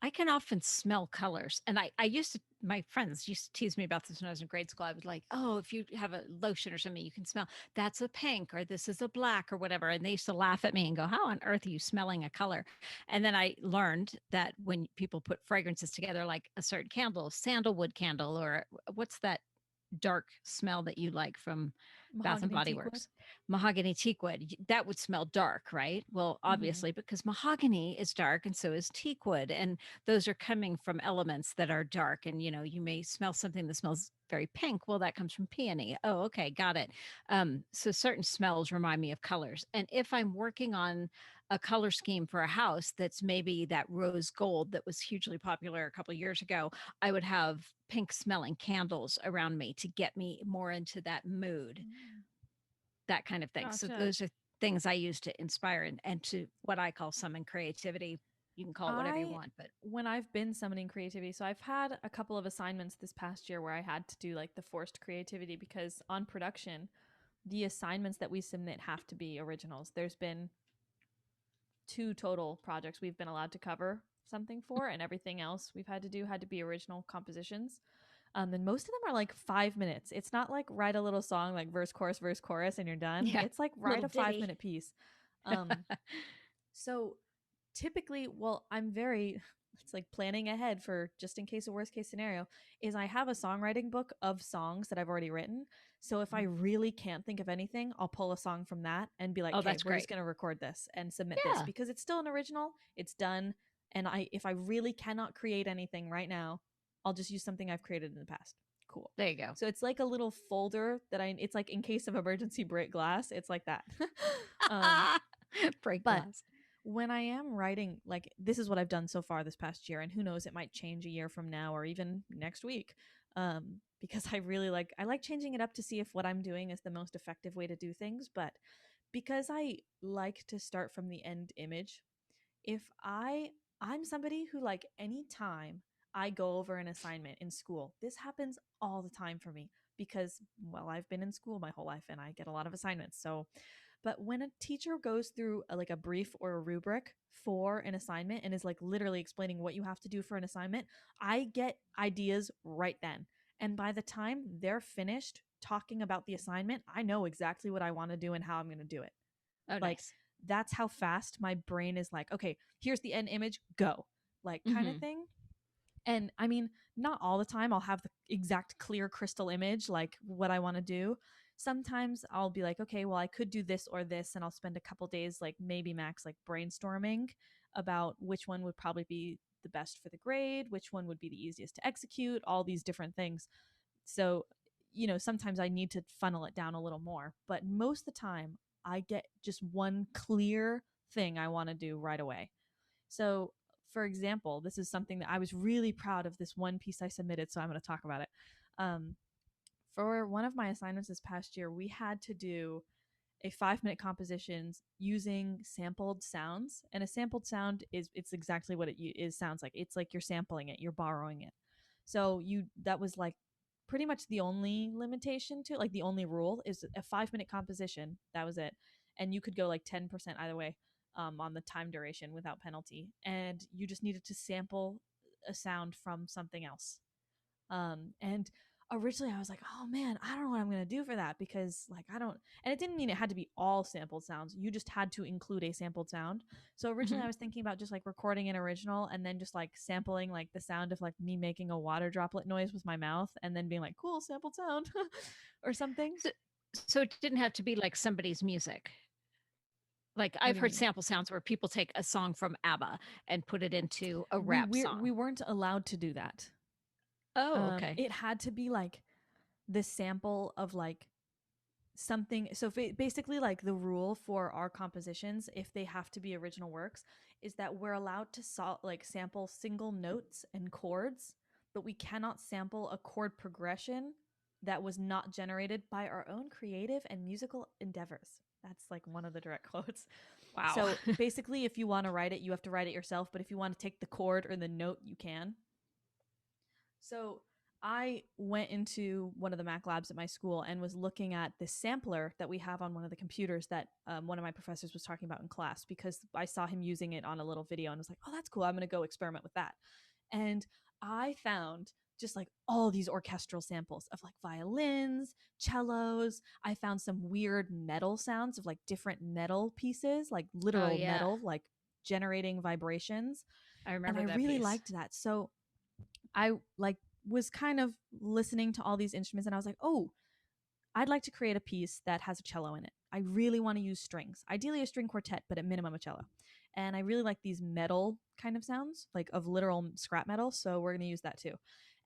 I can often smell colors. And I used to, my friends used to tease me about this when I was in grade school. I was like, oh, if you have a lotion or something, you can smell that's a pink or this is a black or whatever. And they used to laugh at me and go, how on earth are you smelling a color? And then I learned that when people put fragrances together, like a certain candle, sandalwood candle, or what's that dark smell that you like from Bath and Mahogany Body teakwood. Works? Mahogany teakwood. That would smell dark, right? Well, Mm-hmm. obviously, because mahogany is dark and so is teakwood. And those are coming from elements that are dark. And, you may smell something that smells very pink. Well, that comes from peony. Oh, okay. Got it. So certain smells remind me of colors. And if I'm working on a color scheme for a house that's maybe that rose gold that was hugely popular a couple of years ago, I would have pink smelling candles around me to get me more into that mood, Mm. that kind of thing. So Gotcha. those are things I use to inspire and to what I call summon creativity. You can call it whatever you I want, but when I've been summoning creativity, so I've had a couple of assignments this past year where I had to do like the forced creativity because on production, the assignments that we submit have to be originals. There's been two total projects we've been allowed to cover something for, and everything else we've had to do had to be original compositions. And most of them are like 5 minutes. It's not like write a little song like verse, chorus, and you're done. yeah, It's like write little a five ditty. minute piece. Um, so typically, well, I'm very, it's like planning ahead for just in case a worst case scenario, is I have a songwriting book of songs that I've already written. So if I really can't think of anything, I'll pull a song from that and be like, Oh, okay, that's we're just great. going to record this and submit this Yeah, because it's still an original, it's done. And if I really cannot create anything right now, I'll just use something I've created in the past. Cool. there you go. So it's like a little folder it's like in case of emergency break glass, it's like that. um, Break but glass. when I am writing, like this is what I've done so far this past year, and who knows, it might change a year from now or even next week. Because I like changing it up to see if what I'm doing is the most effective way to do things. But because I like to start from the end image, if I'm somebody who like anytime I go over an assignment in school, this happens all the time for me because well, I've been in school my whole life and I get a lot of assignments. So but when a teacher goes through like a brief or a rubric for an assignment and is like literally explaining what you have to do for an assignment, I get ideas right then. And by the time they're finished talking about the assignment, I know exactly what I want to do and how I'm going to do it. Oh, Like nice. that's how fast my brain is like, okay, here's the end image, go. Like kind of Hmm. thing. And I mean, not all the time I'll have the exact clear crystal image, like what I want to do. Sometimes I'll be like, okay, well, I could do this or this, and I'll spend a couple days, like maybe max, like brainstorming about which one would probably be the best for the grade, which one would be the easiest to execute, all these different things. So, sometimes I need to funnel it down a little more, but most of the time I get just one clear thing I want to do right away. So, for example, this is something that I was really proud of this one piece I submitted, so I'm going to talk about it. Um, for one of my assignments this past year, we had to do a 5 minute composition using sampled sounds. And a sampled sound it's exactly what it sounds like. It's like you're sampling it, you're borrowing it. So that was like pretty much the only limitation to it, like the only rule is a 5 minute composition. That was it. And you could go like 10% either way on the time duration without penalty. And you just needed to sample a sound from something else. And originally I was like, oh man, I don't know what I'm gonna do for that because like I don't, and it didn't mean it had to be all sampled sounds. You just had to include a sampled sound. So originally Hmm. I was thinking about just like recording an original and then just like sampling like the sound of like me making a water droplet noise with my mouth and then being like, cool, sampled sound or something. So, so it didn't have to be like somebody's music. Like What do I've you heard mean? sample sounds where people take a song from ABBA and put it into a We rap we song. we weren't allowed to do that. Oh, okay. It had to be like the sample of like something. So basically like the rule for our compositions, if they have to be original works, is that we're allowed to like sample single notes and chords, but we cannot sample a chord progression that was not generated by our own creative and musical endeavors. That's like one of the direct quotes. Wow. So basically if you want to write it, you have to write it yourself, but if you want to take the chord or the note, you can. So I went into one of the Mac labs at my school and was looking at this sampler that we have on one of the computers that one of my professors was talking about in class, because I saw him using it on a little video and was like, oh, that's cool. I'm going to go experiment with that. And I found just like all these orchestral samples of like violins, cellos. I found some weird metal sounds of like different metal pieces, like Oh literal yeah, metal, like generating vibrations. I And remember I that really piece. liked that. So I like was kind of listening to all these instruments and I was like, "Oh, I'd like to create a piece that has a cello in it. I really want to use strings, ideally a string quartet, but at minimum a cello. And I really like these metal kind of sounds, like of literal scrap metal. So we're going to use that too."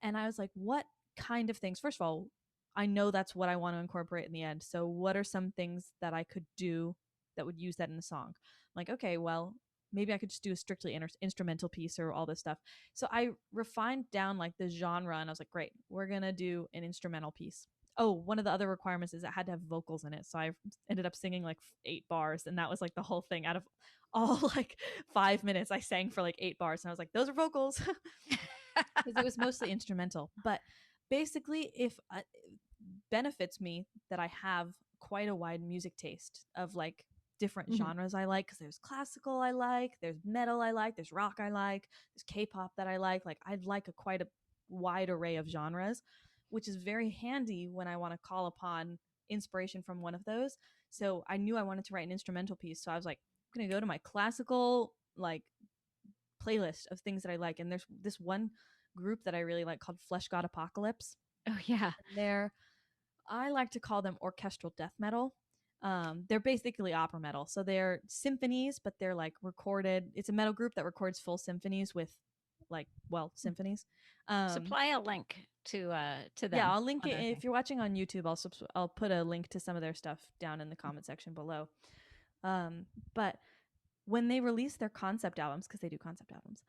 And I was like, what kind of things? First of all, I know that's what I want to incorporate in the end. So what are some things that I could do that would use that in the song? I'm like, okay, well, maybe I could just do a strictly instrumental piece or all this stuff. So I refined down like the genre and I was like, great, we're going to do an instrumental piece. Oh, one of the other requirements is it had to have vocals in it. So I ended up singing like 8 bars, and that was like the whole thing. Out of all like 5 minutes, I sang for like 8 bars, and I was like, those are vocals, because it was mostly instrumental. But basically, if benefits me that I have quite a wide music taste of like different Mhm. genres I like, because there's classical I like, there's metal I like, there's rock I like, there's K-pop that I like. Like I'd like a quite a wide array of genres, which is very handy when I want to call upon inspiration from one of those. So I knew I wanted to write an instrumental piece, so I was like, I'm gonna go to my classical like playlist of things that I like, and there's this one group that I really like called Flesh God Apocalypse. Oh yeah. And they're I like to call them orchestral death metal. They're basically opera metal. So they're symphonies, but they're like recorded. It's a metal group that records full symphonies with like, well, symphonies. Um, Supply a link to yeah, them I'll link on it. their thing. If you're watching on YouTube, I'll put a link to some of their stuff down in the comment section below. But when they release their concept albums, because they do concept albums,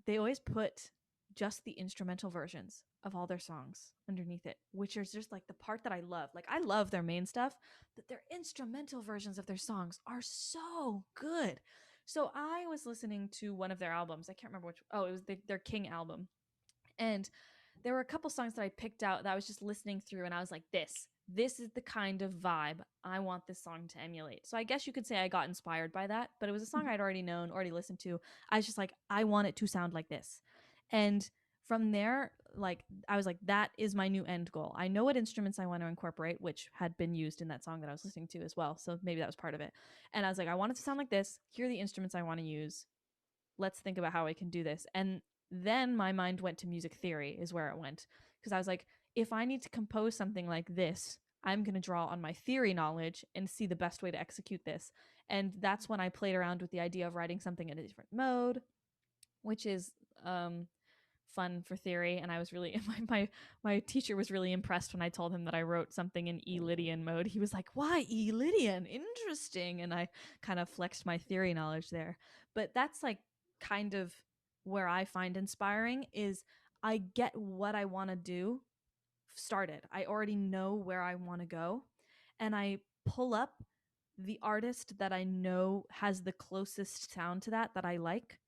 they always put just the instrumental versions of all their songs underneath it, which is just like the part that I love. Like I love their main stuff, but their instrumental versions of their songs are so good. So I was listening to one of their albums. I can't remember which. Oh, it was their King album, and there were a couple songs that I picked out that I was just listening through, and I was like, this is the kind of vibe I want this song to emulate. So I guess you could say I got inspired by that, but it was a song I'd already known, already listened to. I was just like, I want it to sound like this. And from there, like I was like, that is my new end goal. I know what instruments I want to incorporate, which had been used in that song that I was listening to as well. So maybe that was part of it. And I was like, I want it to sound like this. Here are the instruments I want to use. Let's think about how I can do this. And then my mind went to music theory, is where it went. Because I was like, if I need to compose something like this, I'm going to draw on my theory knowledge and see the best way to execute this. And that's when I played around with the idea of writing something in a different mode, which is um, fun for theory. And I was really my teacher was really impressed when I told him that I wrote something in E-Lydian mode. He was like, "Why E-Lydian? Interesting." And I kind of flexed my theory knowledge there. But that's like kind of where I find inspiring is I get what I want to do started. I already know where I want to go, and I pull up the artist that I know has the closest sound to that I like,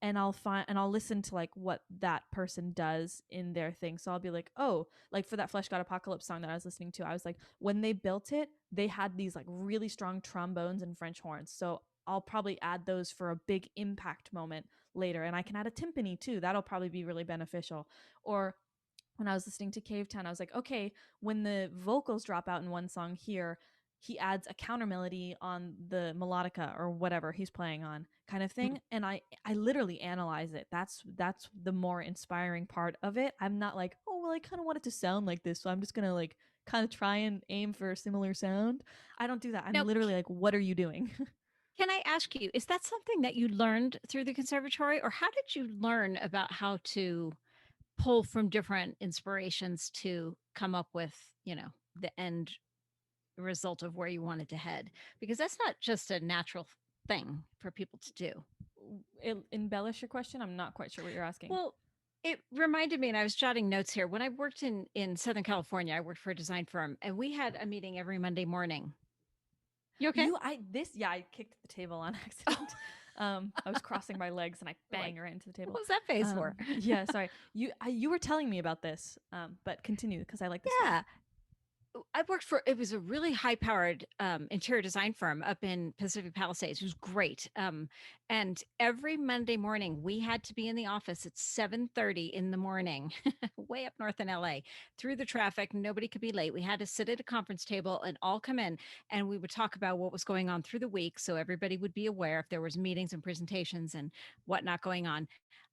and I'll listen to like what that person does in their thing. So I'll be like, oh, like for that Flesh God Apocalypse song that I was listening to, I was like, when they built it, they had these like really strong trombones and French horns. So I'll probably add those for a big impact moment later. And I can add a timpani too. That'll probably be really beneficial. Or when I was listening to Cave Town, I was like, okay, when the vocals drop out in one song here, he adds a counter melody on the melodica or whatever he's playing on, kind of thing. And I literally analyze it. That's the more inspiring part of it. I'm not like, oh well, I kind of want it to sound like this, so I'm just gonna like kind of try and aim for a similar sound. I don't do that. I'm Now, literally like, what are you doing? can I ask you, is that something that you learned through the conservatory, or how did you learn about how to pull from different inspirations to come up with, the end result of where you wanted to head? Because that's not just a natural thing for people to do. Embellish your question. I'm not quite sure what you're asking. Well, it reminded me, and I was jotting notes here. When I worked in Southern California, I worked for a design firm, and we had a meeting every Monday morning. You okay? I kicked the table on accident. I was crossing my legs and I Like, banged right into the what table. was that face for? Yeah, sorry. You were telling me about this, but continue because I like the story. Yeah. I worked for it was a really high powered interior design firm up in Pacific Palisades. It was great. And every Monday morning we had to be in the office at 7:30 in the morning, way up north in LA, through the traffic. Nobody could be late. We had to sit at a conference table and all come in and we would talk about what was going on through the week. So everybody would be aware if there was meetings and presentations and whatnot going on.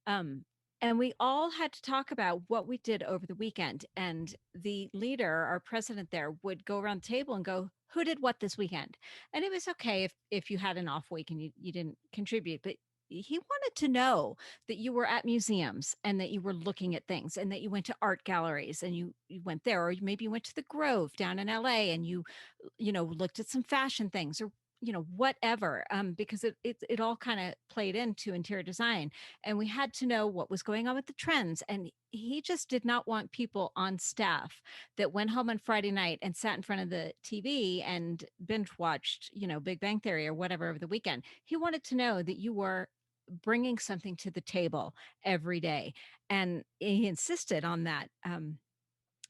Um, and we all had to talk about what we did over the weekend. And the leader, our president there, would go around the table and go, who did what this weekend? And it was okay if you had an off week and you didn't contribute, but he wanted to know that you were at museums and that you were looking at things and that you went to art galleries and you went there, or maybe you went to the Grove down in LA and you looked at some fashion things, or whatever, because it all kind of played into interior design, and we had to know what was going on with the trends. And he just did not want people on staff that went home on Friday night and sat in front of the TV and binge watched, Big Bang Theory or whatever over the weekend. He wanted to know that you were bringing something to the table every day, and he insisted on that,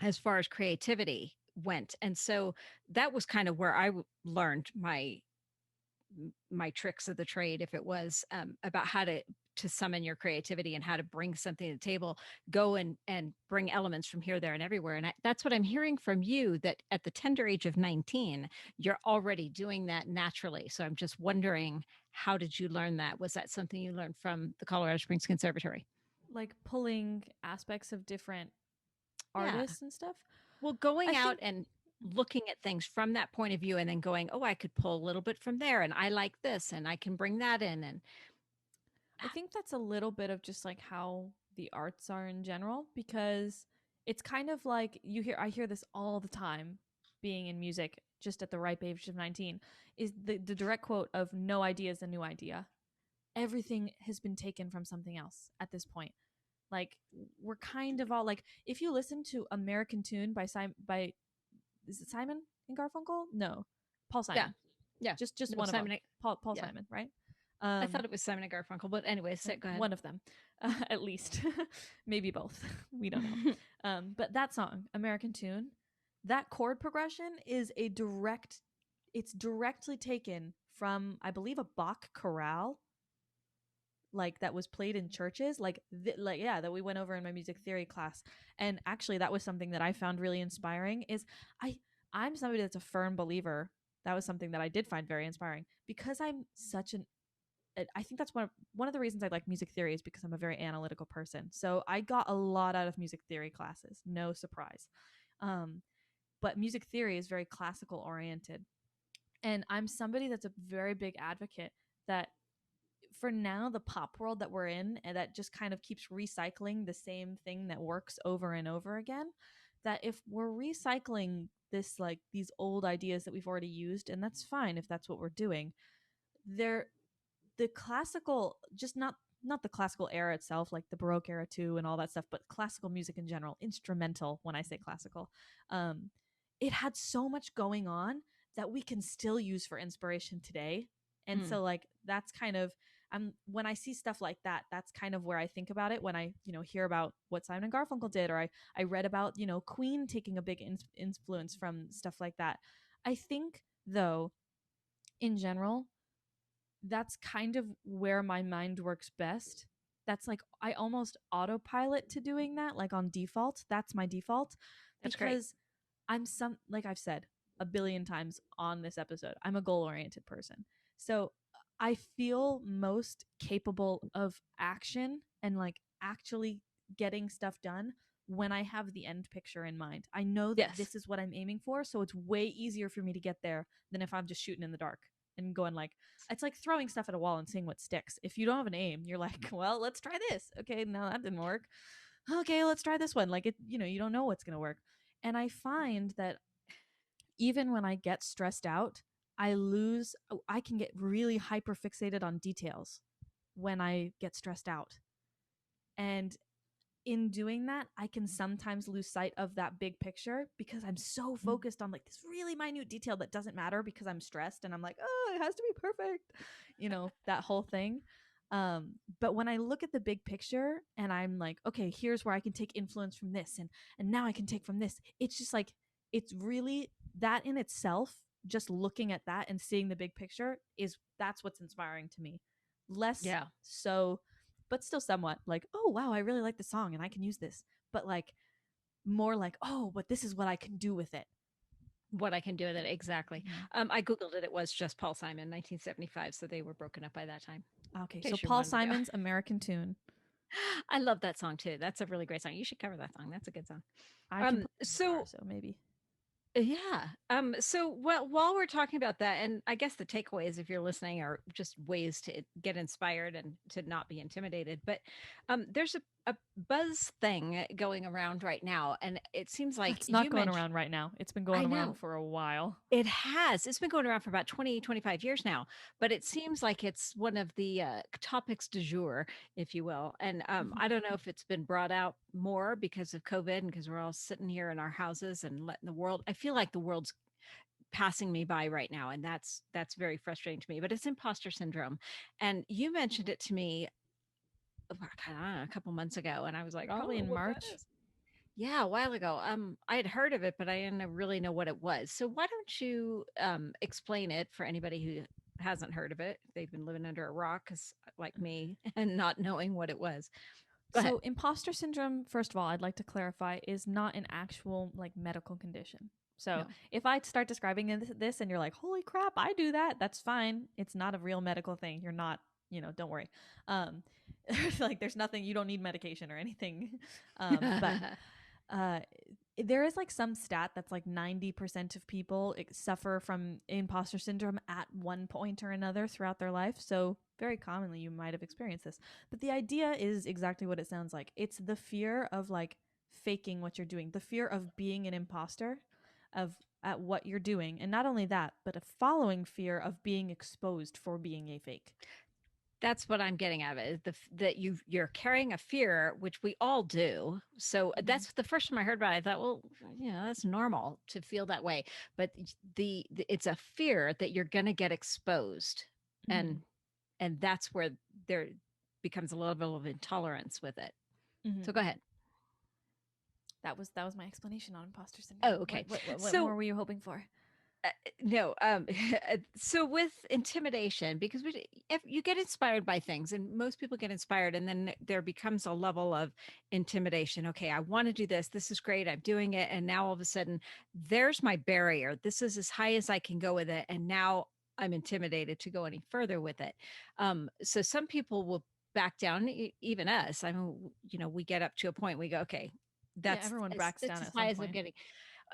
as far as creativity went. And so that was kind of where learned my tricks of the trade, if it was, about how to summon your creativity and how to bring something to the table, go and bring elements from here, there, and everywhere. And that's what I'm hearing from you, that at the tender age of 19, you're already doing that naturally. So I'm just wondering, how did you learn that? Was that something you learned from the Colorado Springs Conservatory? Like pulling aspects of different Yeah. artists and stuff. Well, I going out think and looking at things from that point of view and then going, oh, I could pull a little bit from there and I like this and I can bring that in. And I think that's a little bit of just like how the arts are in general, because it's kind of like I hear this all the time being in music just at the ripe age of 19, is the direct quote of no idea is a new idea. Everything has been taken from something else at this point. Like we're kind of all like, if you listen to American Tune by is it Simon and Garfunkel? No, Paul yeah, Simon. yeah. Just No, one of them. Simon. Paul Yeah. Simon, right? I thought Um, it was Simon and Garfunkel, but anyways, go ahead. one of them, at least, maybe both. We don't know. But that song, American Tune, that chord progression is a direct. It's directly taken from, I believe, a Bach chorale, like that was played in churches, like yeah, that we went over in my music theory class. And actually, that was something that I found really inspiring. I I'm somebody that's a firm believer. That was something that I did find very inspiring, because I'm such an I think that's one of the reasons I like music theory, is because I'm a very analytical person. So I got a lot out of music theory classes, no surprise. Um, but music theory is very classical oriented, and I'm somebody that's a very big advocate that for now, the pop world that we're in, and that just kind of keeps recycling the same thing that works over and over again, that if we're recycling this, like these old ideas that we've already used, and that's fine if that's what we're doing, they're the classical, just not the classical era itself, like the Baroque era too, and all that stuff, but classical music in general, instrumental. When I say classical, um, it had so much going on that we can still use for inspiration today. And Mm. so, like, that's kind of, when I see stuff like that, that's kind of where I think about it when I hear about what Simon and Garfunkel did, or I read about Queen taking a big influence from stuff like that. I think, though, in general, that's kind of where my mind works best. That's like, I almost autopilot to doing that, like on default. That's my default, That's great. because like I've said a billion times on this episode, I'm a goal oriented person. So I feel most capable of action and like actually getting stuff done when I have the end picture in mind. I know that Yes. this is what I'm aiming for, so it's way easier for me to get there than if I'm just shooting in the dark and going like, it's like throwing stuff at a wall and seeing what sticks. If you don't have an aim, you're like, well, let's try this. Okay, no, that didn't work. Okay, let's try this one. Like, you don't know what's going to work. And I find that even when I get stressed out, I can get really hyper fixated on details when I get stressed out. And in doing that, I can sometimes lose sight of that big picture because I'm so focused on like this really minute detail that doesn't matter because I'm stressed and I'm like, oh, it has to be perfect, that whole thing. But when I look at the big picture and I'm like, okay, here's where I can take influence from this, and now I can take from this. It's just like, it's really that in itself. Just looking at that and seeing the big picture that's what's inspiring to me. Less Yeah. so, but still somewhat like, oh wow, I really like the song and I can use this. But like more like, oh, but this is what I can do with it. What I can do with it. Exactly. Mm-hmm. I Googled it. It was just Paul Simon, 1975. So they were broken up by that time. Okay, In so case you Paul wanted to know. Simon's American Tune. I love that song too. That's a really great song. You should cover that song. That's a good song. I can play the guitar, So so maybe. yeah. So while we're talking about that, and I guess the takeaways, if you're listening, are just ways to get inspired and to not be intimidated. But there's a buzz thing going around right now, and it seems like It's not you going mentioned. around right now. It's been I going around know. for a while. It has. It's been going around for about 20, 25 years now, but it seems like it's one of the topics du jour, if you will. And I don't know if it's been brought out more because of COVID and because we're all sitting here in our houses and letting the world. I feel like the world's passing me by right now, and that's very frustrating to me. But it's imposter syndrome, and you mentioned it to me, I don't know, a couple months ago, and I was like, I don't Probably know in what that March. is. Yeah, a while ago. I had heard of it, but I didn't really know what it was. So why don't you explain it for anybody who hasn't heard of it? They've been living under a rock, like me, and not knowing what it was. Go ahead. So, imposter syndrome, first of all, I'd like to clarify, is not an actual like medical condition. So, No. if I start describing this and you're like, "Holy crap, I do that." That's fine. It's not a real medical thing. You're not, don't worry. Um like there's nothing, you don't need medication or anything. But uh there is like some stat that's like 90% of people suffer from imposter syndrome at one point or another throughout their life. So very commonly you might have experienced this. But the idea is exactly what it sounds like. It's the fear of like faking what you're doing, the fear of being an imposter, of at what you're doing. And not only that, but a following fear of being exposed for being a fake. That's what I'm getting at it, is that you're carrying a fear, which we all do. So Mm-hmm. that's the first time I heard about it. I thought, well, that's normal to feel that way. But it's a fear that you're going to get exposed, Mm-hmm. and that's where there becomes a little bit of intolerance with it. Mm-hmm. So go ahead. That was my explanation on imposter Oh, syndrome. okay. What more So were you hoping for? no, so with intimidation, because if you get inspired by things, and most people get inspired, and then there becomes a level of intimidation. Okay, I want to do this. This is great. I'm doing it. And now all of a sudden, there's my barrier. This is as high as I can go with it. And now I'm intimidated to go any further with it. So some people will back down, even us. I mean, we get up to a point, we go, okay, Yeah, that's everyone as, backs that's down as at high some as I'm point. getting.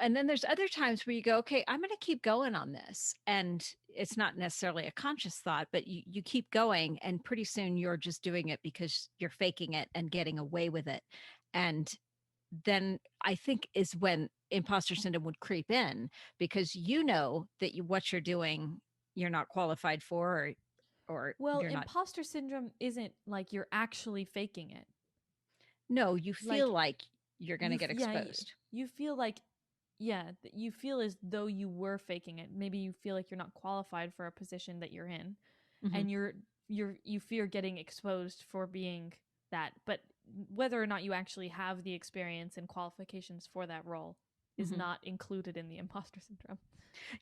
And then there's other times where you go, okay, I'm going to keep going on this. And it's not necessarily a conscious thought, but you keep going. And pretty soon you're just doing it because you're faking it and getting away with it. And then I think is when imposter syndrome would creep in, because that what you're doing, you're not qualified for, or Well, you're not. imposter syndrome isn't like you're actually faking it. No, you feel Like like you're going to get yeah, exposed. you feel like you feel as though you were faking it. Maybe you feel like you're not qualified for a position that you're in, Hmm. and you fear getting exposed for being that. But whether or not you actually have the experience and qualifications for that role is Hmm. not included in the imposter syndrome.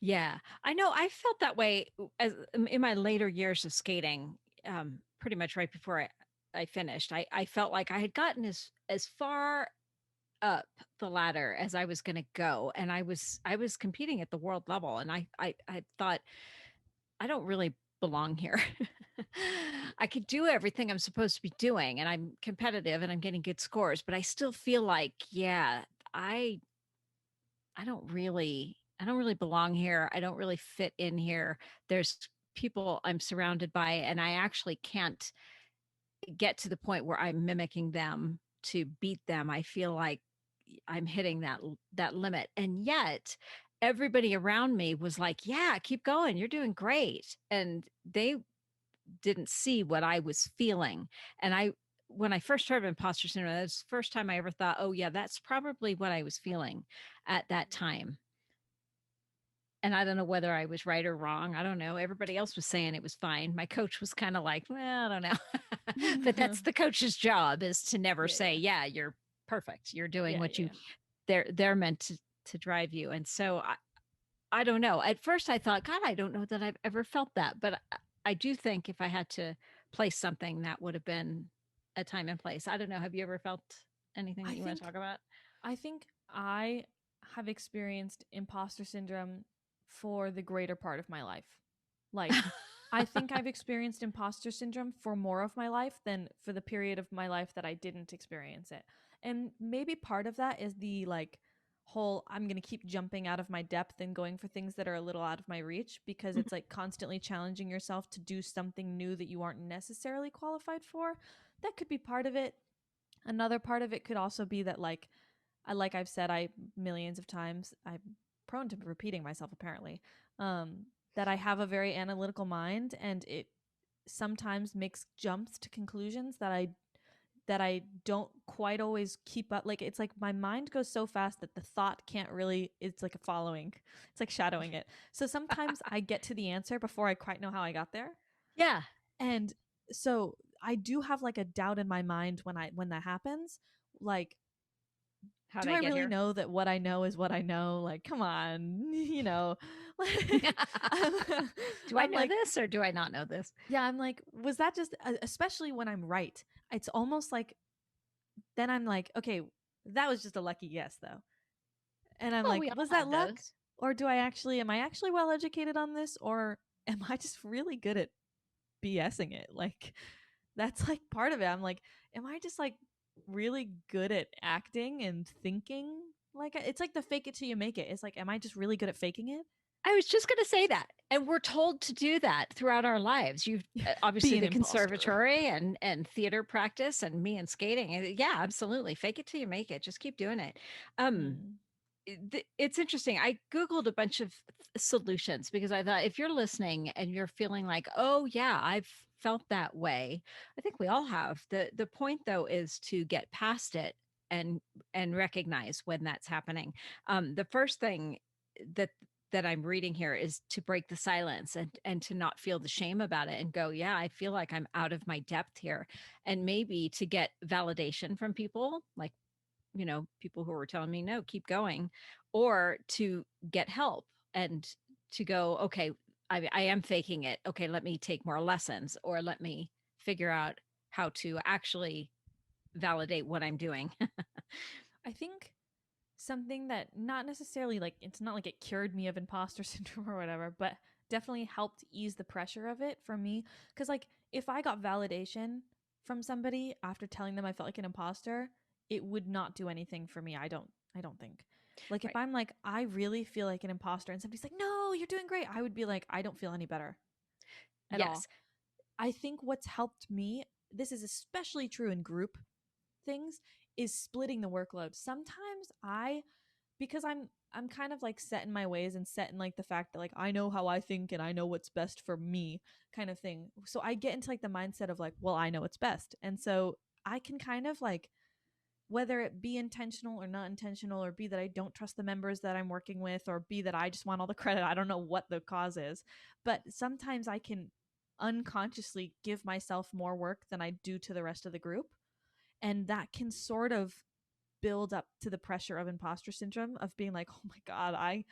Yeah, I know. I felt that way as in my later years of skating. Pretty much right before I finished, I felt like I had gotten as far up the ladder as I was going to go, and I was competing at the world level, and I thought I don't really belong here. I could do everything I'm supposed to be doing, and I'm competitive, and I'm getting good scores, but I still feel like, yeah, I I don't really belong here. I don't really fit in here. There's people I'm surrounded by, and I actually can't get to the point where I'm mimicking them to beat them. I feel like I'm hitting that limit. And yet everybody around me was like, "Yeah, keep going. You're doing great." And they didn't see what I was feeling. And I when I first heard of imposter syndrome, that's the first time I ever thought, oh, yeah, that's probably what I was feeling at that time. And I don't know whether I was right or wrong. I don't know. Everybody else was saying it was fine. My coach was kind of like, well, I don't know. But that's the coach's job, is to never Yeah, say, yeah. yeah, you're perfect. You're doing Yeah, what you yeah. they're meant to drive you. And so I don't know. At first I thought, God, I don't know that I've ever felt that. But I do think if I had to place something, that would have been a time and place. I don't know. Have you ever felt anything I that you want to think talk about? I think I have experienced imposter syndrome for the greater part of my life. Like, I think I've experienced imposter syndrome for more of my life than for the period of my life that I didn't experience it. And maybe part of that is the like whole I'm going to keep jumping out of my depth and going for things that are a little out of my reach because Mhm. it's like constantly challenging yourself to do something new that you aren't necessarily qualified for. That could be part of it. Another part of it could also be that like I've said I millions of times, I'm prone to repeating myself apparently. Um that I have a very analytical mind and it sometimes makes jumps to conclusions that I don't quite always keep up. Like it's like my mind goes so fast that the thought can't really it's like a following. It's like shadowing it. So sometimes I get to the answer before I quite know how I got there. Yeah. And so I do have like a doubt in my mind when that happens. Like How'd do I I get really here? know that what I know is what I know? Like, come on, you know. I'm, Do I I'm know like, this or do I not know this? yeah, I'm like, was that just, especially when I'm right? It's almost like, then I'm like, okay, that was just a lucky guess, though. And I'm Well, like, we all was that have luck? those. Or am I actually well educated on this? Or am I just really good at BSing it? Like, that's like part of it. I'm like, am I just like really good at acting and thinking? Like it's like the fake it till you make it. It's like, am I just really good at faking it? I was just going to say that. And we're told to do that throughout our lives. You've Be obviously an the imposter. conservatory and theater practice and me and skating. Yeah, absolutely. Fake it till you make it. Just keep doing it. Um, Mm. it's interesting. I Googled a bunch of solutions because I thought if you're listening and you're feeling like, oh, yeah, I've felt that way, I think we all have. The point, though, is to get past it and recognize when that's happening. The first thing that I'm reading here is to break the silence and to not feel the shame about it and go, yeah, I feel like I'm out of my depth here. And maybe to get validation from people, like, people who were telling me, no, keep going, or to get help and to go, okay, I am faking it. Okay, let me take more lessons or let me figure out how to actually validate what I'm doing. I think something that not necessarily like it's not like it cured me of imposter syndrome or whatever, but definitely helped ease the pressure of it for me. Cause like if I got validation from somebody after telling them I felt like an imposter, it would not do anything for me. I don't think. Like if Right. I'm like, I really feel like an imposter and somebody's like, no, you're doing great, I would be like, I don't feel any better at all. Yes. I think what's helped me, this is especially true in group things, is splitting the workload. Sometimes because I'm kind of like set in my ways and set in like the fact that like I know how I think and I know what's best for me kind of thing. So I get into like the mindset of like, well, I know what's best. And so I can kind of like whether it be intentional or not intentional or be that I don't trust the members that I'm working with or be that I just want all the credit. I don't know what the cause is. But sometimes I can unconsciously give myself more work than I do to the rest of the group. And that can sort of build up to the pressure of imposter syndrome of being like, oh my god, I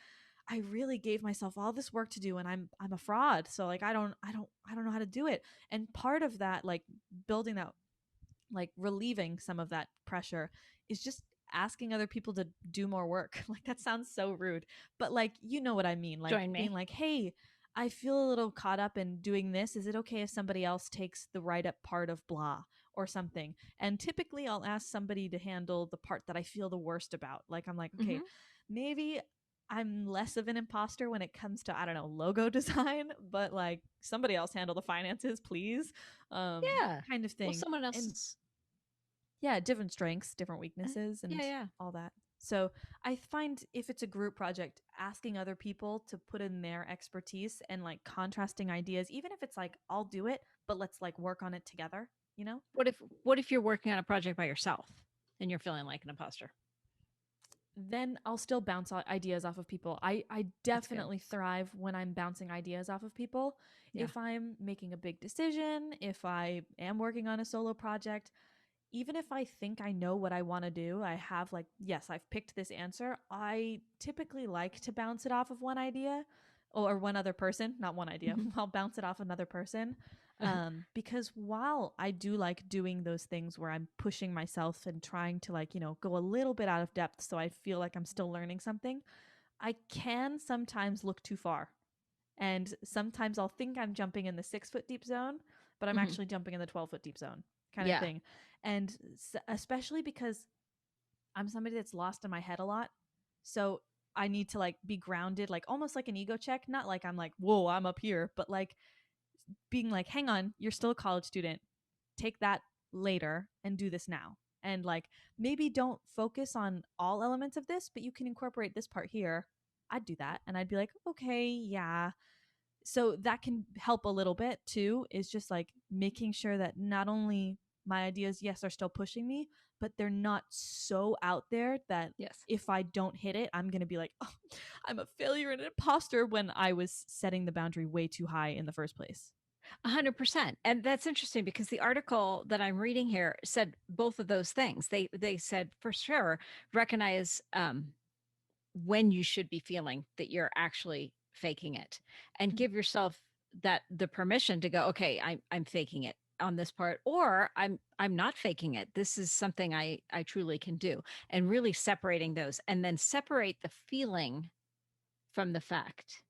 really gave myself all this work to do and I'm a fraud, so like I don't know how to do it. And part of that, like building that, like relieving some of that pressure, is just asking other people to do more work. Like that sounds so rude, but like you know what I mean, like Join being me. like, hey, I feel a little caught up in doing this, is it okay if somebody else takes the write up part of blah or something? And typically I'll ask somebody to handle the part that I feel the worst about. Like I'm like, okay, Hmm. maybe I'm less of an imposter when it comes to, I don't know, logo design, but like somebody else handle the finances, please. Yeah. Kind of Well, thing. someone And else's. yeah, different strengths, different weaknesses, Yeah, and yeah. all that. So I find if it's a group project, asking other people to put in their expertise and like contrasting ideas, even if it's like, I'll do it, but let's like work on it together. you know? What if you're working on a project by yourself and you're feeling like an imposter? Then I'll still bounce ideas off of people. I That's good. definitely thrive when I'm bouncing ideas off of people. Yeah. If I'm making a big decision, if I am working on a solo project, even if I think I know what I want to do, I have like, yes, I've picked this answer. I typically like to bounce it off of one idea or one other person, not one idea. Mhm. I'll bounce it off another person. Because while I do like doing those things where I'm pushing myself and trying to like, go a little bit out of depth so I feel like I'm still learning something, I can sometimes look too far. And sometimes I'll think I'm jumping in the 6 foot deep zone, but I'm Mhm. actually jumping in the 12 foot deep zone kind of Yeah. thing. And especially because I'm somebody that's lost in my head a lot. So I need to like be grounded, like almost like an ego check. Not like I'm like, whoa, I'm up here, but like being like, hang on, you're still a college student. Take that later and do this now. And like maybe don't focus on all elements of this, but you can incorporate this part here. I'd do that. And I'd be like, okay, yeah, so that can help a little bit too, is just like making sure that not only my ideas, yes, are still pushing me, but they're not so out there that Yes. if I don't hit it, I'm going to be like, oh, I'm a failure and an imposter when I was setting the boundary way too high in the first place. 100%. And that's interesting because the article that I'm reading here said both of those things. They said for sure recognize when you should be feeling that you're actually faking it, and give yourself that the permission to go, okay, I'm faking it on this part, or I'm not faking it. This is something I truly can do, and really separating those, and then separate the feeling from the fact.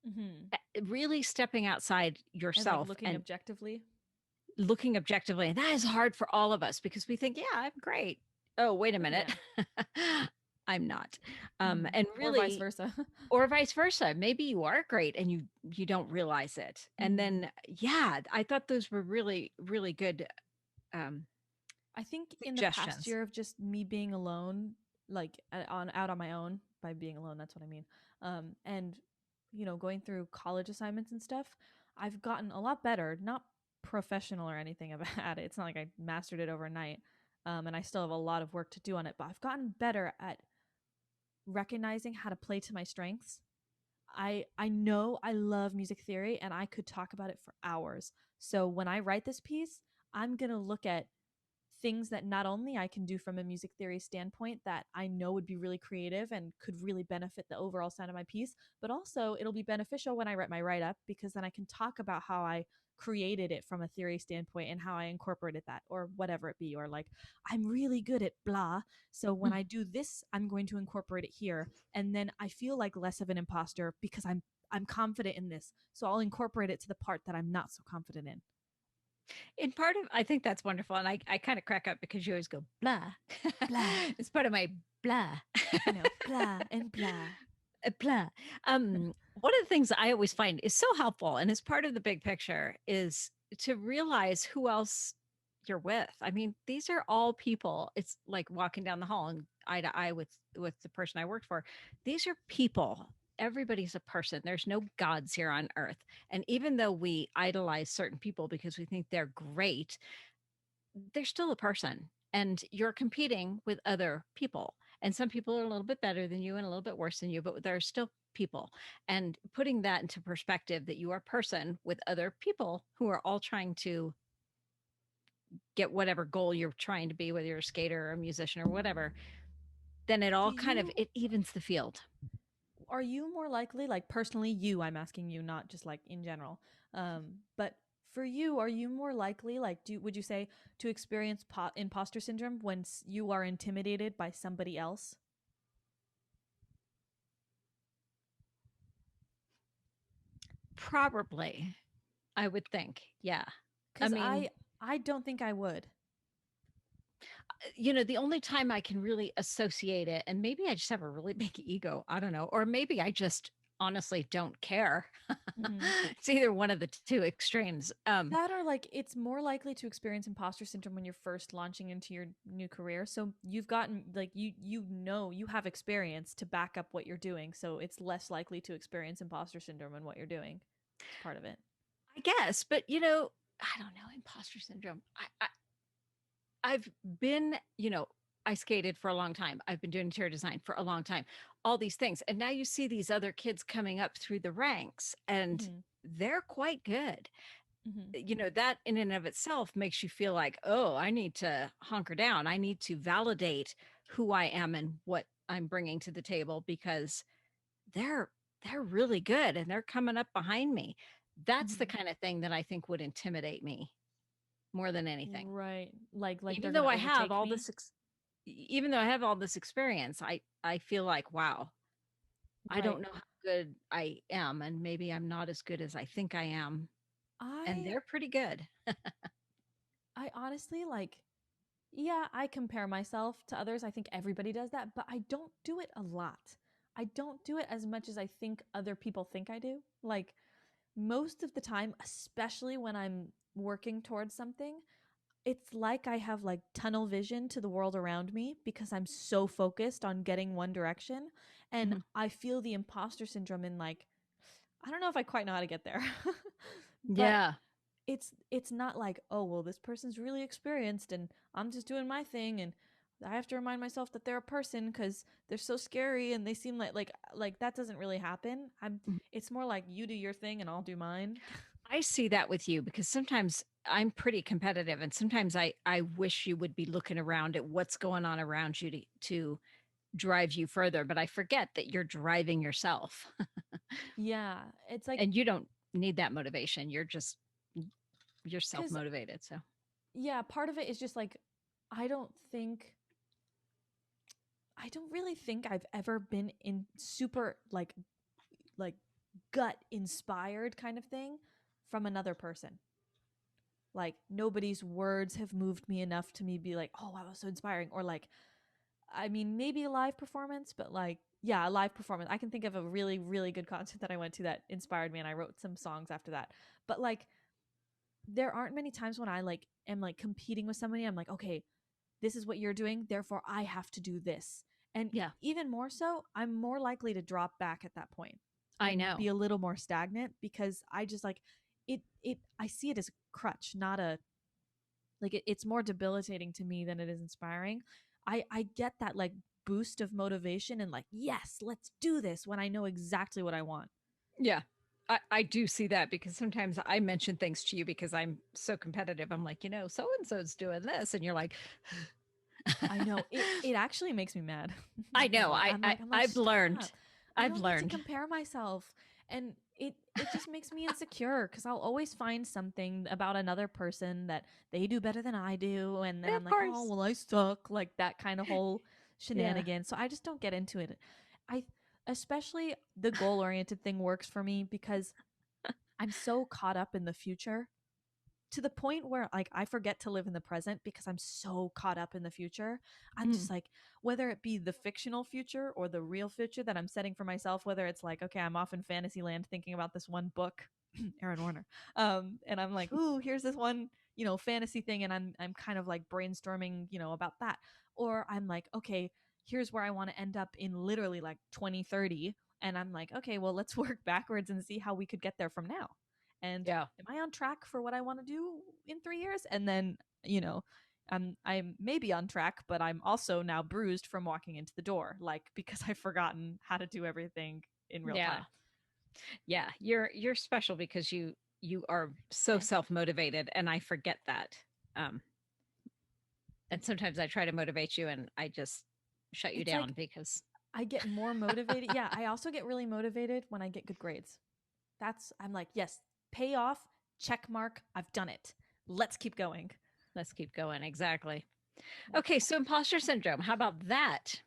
Mm-hmm. Really stepping outside And like yourself looking and objectively. looking objectively. And that is hard for all of us because we think, yeah, I'm great. Oh, wait a minute. Yeah. I'm not. Mm-hmm. And Or vice really, versa. or vice versa. Maybe you are great and you don't realize it. And Mm-hmm. then, yeah, I thought those were really, really good um, I think in the past suggestions. year of just me being alone, like on out on my own, by being alone, that's what I mean. And going through college assignments and stuff, I've gotten a lot better. Not professional or anything about it. It's not like I mastered it overnight. And I still have a lot of work to do on it, but I've gotten better at recognizing how to play to my strengths. I know I love music theory and I could talk about it for hours. So when I write this piece, I'm going to look at things that not only I can do from a music theory standpoint that I know would be really creative and could really benefit the overall sound of my piece, but also it'll be beneficial when I write my write up because then I can talk about how I created it from a theory standpoint and how I incorporated that or whatever it be. Or like, I'm really good at blah. So when I do this, I'm going to incorporate it here. And then I feel like less of an imposter because I'm confident in this. So I'll incorporate it to the part that I'm not so confident in. In part of, I think that's wonderful. And I kind of crack up because you always go, blah. Blah. It's part of my blah. I know. Blah and blah. Blah. One of the things I always find is so helpful, and as part of the big picture, is to realize who else you're with. I mean, these are all people. It's like walking down the hall and eye to eye with the person I worked for. These are people. Everybody's a person. There's no gods here on earth. And even though we idolize certain people because we think they're great, they're still a person, and you're competing with other people, and some people are a little bit better than you and a little bit worse than you, but they're still people. And putting that into perspective, that you are a person with other people who are all trying to get whatever goal you're trying to be, whether you're a skater or a musician or whatever, then it Do all kind of you it evens the field. are you more likely, like personally you, I'm asking you, not just like in general, but for you, are you more likely, like, would you say, to experience imposter syndrome when you are intimidated by somebody else? Probably, I would think. Yeah. I Because mean, I don't think I would. the only time I can really associate it, and maybe I just have a really big ego, I don't know, or maybe I just honestly don't care. Mm-hmm. It's either one of the two extremes. That or like it's more likely to experience imposter syndrome when you're first launching into your new career. So you've gotten like you have experience to back up what you're doing. So it's less likely to experience imposter syndrome in what you're doing. It's part of it. I guess, but I don't know. imposter syndrome. I've been, I skated for a long time. I've been doing interior design for a long time, all these things. And now you see these other kids coming up through the ranks and Mhm. they're quite good. Mhm. That in and of itself makes you feel like, oh, I need to hunker down. I need to validate who I am and what I'm bringing to the table because they're they're really good and they're coming up behind me. That's the Mhm. kind of thing that I think would intimidate me more than anything. Right. Like they're Even going though to I have overtake all me. this even though I have all this experience, I feel like, wow, I Right. don't know how good I am and maybe I'm not as good as I think I am. And I they're pretty good. I honestly like, yeah, I compare myself to others. I think everybody does that, but I don't do it a lot. I don't do it as much as I think other people think I do. Like most of the time, especially when I'm working towards something, it's like I have like tunnel vision to the world around me because I'm so focused on getting one direction. And Mhm. I feel the imposter syndrome in like, I don't know if I quite know how to get there. But Yeah. it's not like, oh, well, this person's really experienced and I'm just doing my thing and I have to remind myself that they're a person cuz they're so scary and they seem like that doesn't really happen. I'm Mhm. It's more like you do your thing and I'll do mine. I see that with you because sometimes I'm pretty competitive and sometimes I wish you would be looking around at what's going on around you to drive you further, but I forget that you're driving yourself Yeah, it's like and you don't need that motivation. You're cuz self-motivated. So, yeah, part of it is just like I don't think I don't really think I've ever been in super like gut inspired kind of thing from another person. Like nobody's words have moved me enough to me be like, oh wow, that was so inspiring. Or like, I mean, maybe a live performance, but like, yeah, a live performance. I can think of a really, really good concert that I went to that inspired me and I wrote some songs after that. But like there aren't many times when I like am like competing with somebody. I'm like, okay, this is what you're doing, therefore I have to do this. And yeah, even more so, I'm more likely to drop back at that point I and be know. a little more stagnant because I just like it I see it as a crutch, not a like it's more debilitating to me than it is inspiring. I get that like boost of motivation and like, yes, let's do this when I know exactly what I want. Yeah. I do see that because sometimes I mention things to you because I'm so competitive. I'm like, so and so's doing this. And you're like, I know it actually makes me mad. I Not gonna know. lie. I, I I'm like, I've learned. stop. I I've don't need to learned. compare myself. And it just makes me insecure because I'll always find something about another person that they do better than I do. And then Yeah, I'm of like, oh, course. well, I suck. Like that kind of whole Yeah. shenanigan. So I just don't get into it. I, especially the goal oriented thing works for me because I'm so caught up in the future to the point where like I forget to live in the present because I'm so caught up in the future. I'm Mm. just like, whether it be the fictional future or the real future that I'm setting for myself, whether it's like, okay, I'm off in fantasy land thinking about this one book, Aaron Warner. And I'm like, ooh, here's this one, fantasy thing, and I'm kind of like brainstorming, about that. Or I'm like, okay, here's where I want to end up in literally like 2030. And I'm like, okay, well, let's work backwards and see how we could get there from now. And Yeah. am I on track for what I want to do in 3 years? And then, I'm maybe on track, but I'm also now bruised from walking into the door, like because I've forgotten how to do everything in real Yeah. time. Yeah. You're special because you are so And self-motivated and I forget that. Um, and sometimes I try to motivate you and I just shut you it's like down because I get more motivated. Yeah, I also get really motivated when I get good grades. I'm like, yes, pay off, check mark, I've done it. Let's keep going. let's keep going. Exactly. Yeah. Okay, so imposter syndrome. How about that?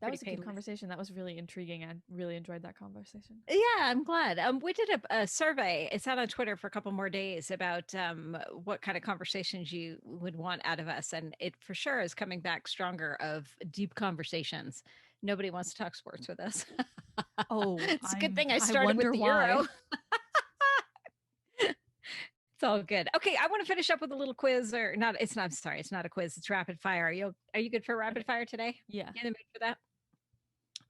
That Pretty was a good painless. conversation. That was really intriguing. I really enjoyed that conversation. Yeah, I'm glad. We did a survey. It's out on Twitter for a couple more days about what kind of conversations you would want out of us, and it for sure is coming back stronger of deep conversations. Nobody wants to talk sports with us. Oh, It's a good thing I I started with wonder the why. Euro. It's all good. Okay, I want to finish up with a little quiz, or not? It's not. I'm sorry, it's not a quiz. It's rapid fire. Are you good for rapid Okay. fire today? Yeah. You in the mood for that?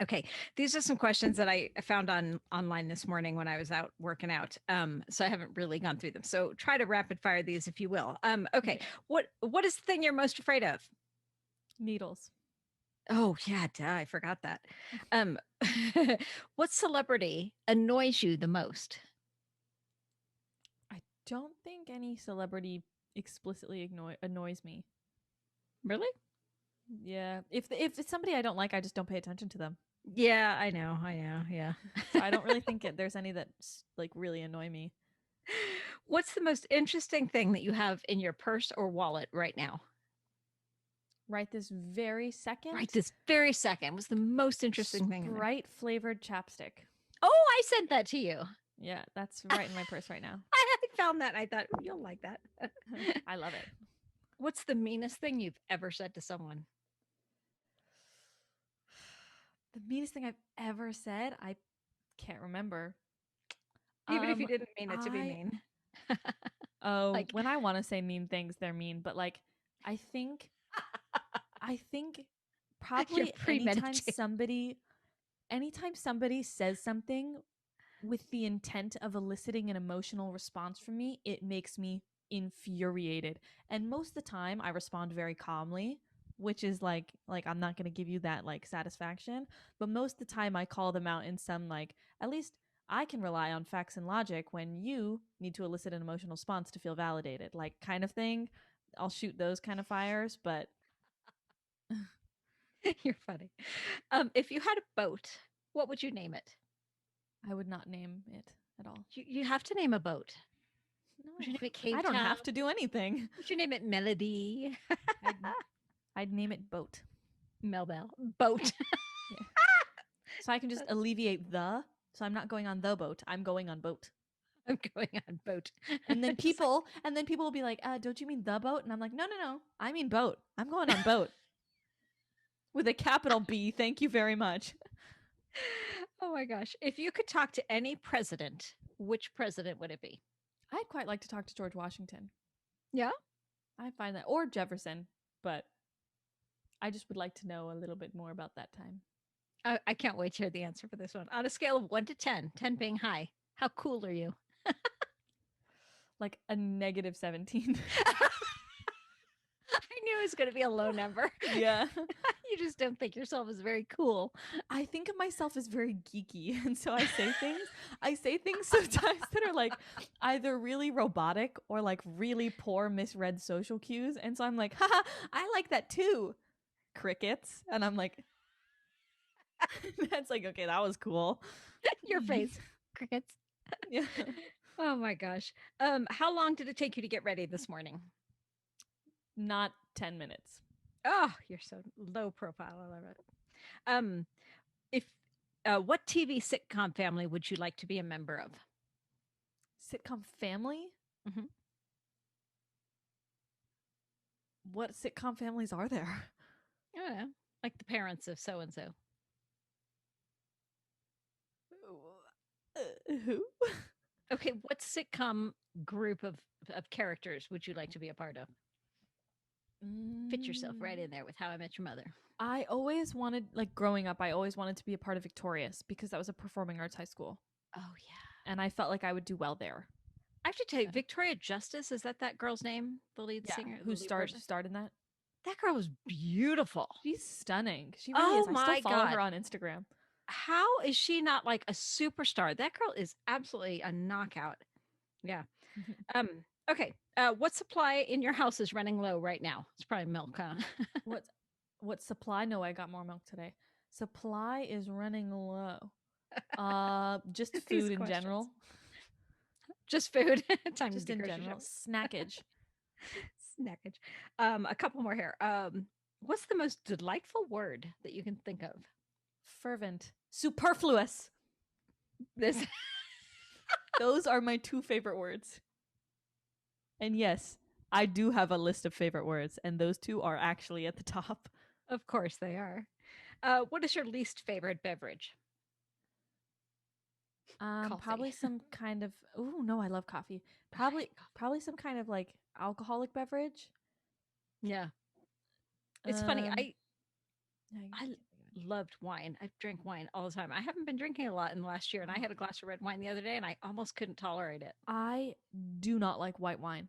Okay, these are some questions that I found online this morning when I was out working out. So I haven't really gone through them. So try to rapid fire these if you will. Okay, Okay. what is the thing you're most afraid of? Needles. Oh yeah, duh, I forgot that. Um, what celebrity annoys you the most? I don't think any celebrity explicitly annoys me. Really? Yeah. If it's somebody I don't like, I just don't pay attention to them. Yeah, I know, yeah. So I don't really think there's any that like really annoy me. What's the most interesting thing that you have in your purse or wallet right now? Right this very Right second, this very second. What's the most interesting thing in there? Sprite flavored chapstick. Oh, I sent that to you. Yeah, that's right in my purse right now. I found that. And I thought, "Ooh, you'll like that." I love it. What's the meanest thing you've ever said to someone? The meanest thing I've ever said, I can't remember. Even if you Um, didn't mean it to be I mean. oh, Like, when I want to say mean things, they're mean. But like, I think, I think you're probably premeditating. anytime somebody says something with the intent of eliciting an emotional response from me, it makes me infuriated. And most of the time I respond very calmly, which is like I'm not going to give you that like satisfaction, but most of the time I call them out in some like at least I can rely on facts and logic when you need to elicit an emotional response to feel validated, like kind of thing. I'll shoot those kind of fires, but You're funny. If you had a boat, what would you name it? I would not name it at all. You have to name a boat. Would you No. name it I Cave don't Town? have to do anything. Would you name it Melody? I'd I'd name it boat. Melbell. Boat. Yeah. So I can just alleviate the. So I'm not going on the boat. I'm going on boat. I'm going on boat. And then Just like, people will be like, don't you mean the boat? And I'm like, no, no, no. I mean boat. I'm going on boat with a capital B. Thank you very much. oh my gosh. If you could talk to any president, which president would it be? I'd quite like to talk to George Washington. Yeah. I find that, or Jefferson, but I just would like to know a little bit more about that time. I can't wait to hear the answer for this one. On a scale of 1 to 10, 10 being high, how cool are you? Like a negative 17. I knew it was going to be a low number. Yeah. You just don't think yourself as very cool. I think of myself as very geeky. And so I say things sometimes that are like either really robotic or like really poor misread social cues. And so I'm like, haha, I like that too. Crickets. And I'm like, that's like, okay, that was cool. Your face, crickets. Yeah. Oh my gosh. How long did it take you to get ready this morning? Not 10 minutes. Oh, you're so low profile. I love it. Um, if what TV sitcom family would you like to be a member of? Sitcom family? Mm-hmm. What sitcom families are there? I don't know, like the parents of so and so. Who? Okay, what sitcom group of characters would you like to be a part of? Fit yourself right in there with How I Met Your Mother. I always wanted, like growing up, I always wanted to be a part of Victorious because that was a performing arts high school. Oh yeah. And I felt like I would do well there. I have to tell you, Victoria Justice, is that girl's name? The lead Yeah. singer, the Who lead person? starred in that? That girl was beautiful. She's stunning. She really is. Oh I still my follow her God. on Instagram. How is she not like a superstar? That girl is absolutely a knockout. Yeah. Um, okay. What supply in your house is running low right now? It's probably milk, huh? What supply? No, I got more milk today. Supply is running low. Just These food in questions. general. Just food. Time to Just do in grocery general. shopping. Snackage. Snackage. A couple more here. What's the most delightful word that you can think of? Fervent. Superfluous. This Those are my two favorite words. And yes, I do have a list of favorite words, and those two are actually at the top. Of course they are. What is your least favorite beverage? Probably Coffee. some kind of. Oh no, I love coffee. Probably some kind of like alcoholic beverage. Yeah. It's funny. Um, I loved wine. I drank wine all the time. I haven't been drinking a lot in the last year, and I had a glass of red wine the other day, and I almost couldn't tolerate it. I do not like white wine.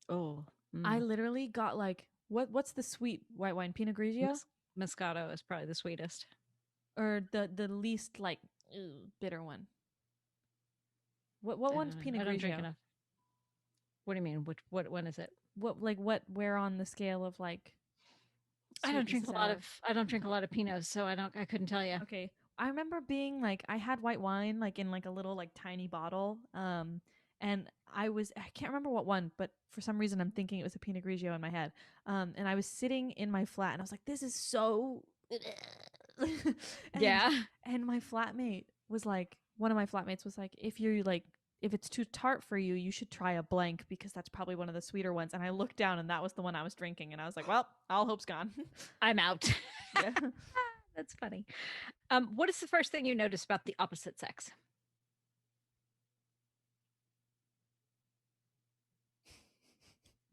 Oh, I literally got like what's the sweet white wine? Pinot Grigio, Moscato is probably the sweetest. or the least like bitter one. What one's Pinot I don't drink Grigio? enough. What do you mean? What one is it? Where on the scale of like I don't sweetness drink to a lot sour? of Pinots, so I couldn't tell you. Okay. I remember being like I had white wine like in like a little like tiny bottle. And I can't remember what one, but for some reason I'm thinking it was a Pinot Grigio in my head. And I was sitting in my flat and I was like, this is so and Yeah. and my flatmate was like, one of my flatmates was like, if it's too tart for you, you should try a blank because that's probably one of the sweeter ones. And I looked down and that was the one I was drinking and I was like, well, all hope's gone. I'm out. Yeah. That's funny. What is the first thing you notice about the opposite sex?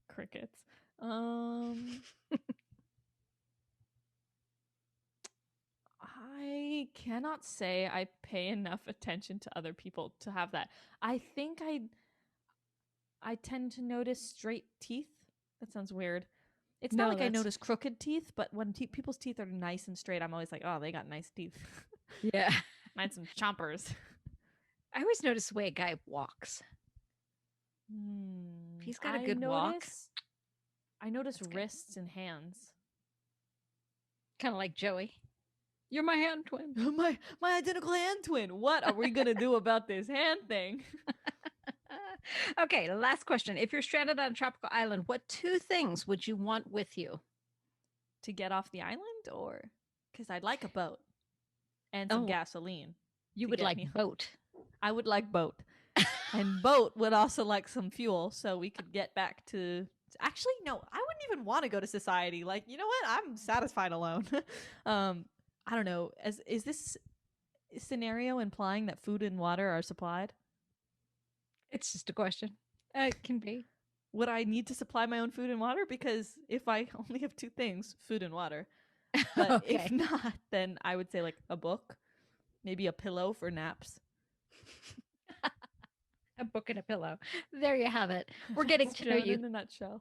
Crickets. I cannot say I pay enough attention to other people to have that. I think I tend to notice straight teeth. That sounds weird. It's not No, like I that's notice crooked teeth, but when people's teeth are nice and straight, I'm always like, oh, they got nice teeth. yeah. I had some chompers. I always notice the way a guy walks. Hmm. If he's got a good walk, I notice that's good. wrists and hands. Kind of like Joey. You're my hand twin. My identical hand twin. What are we gonna do about this hand thing? Okay, last question. If you're stranded on a tropical island, what two things would you want with you? To get off the island, or because I'd like a boat and some Oh, gasoline. you to would get like me. boat. I would like boat, and boat would also like some fuel, so we could get back to. Actually, no, I wouldn't even want to go to society. Like, you know what? I'm satisfied alone. I don't know. Is this scenario implying that food and water are supplied? It's just a question. It can be. Would I need to supply my own food and water? Because if I only have two things, food and water. But Okay. if not, then I would say like a book, maybe a pillow for naps. A book and a pillow. There you have it. We're getting to know you. In a nutshell.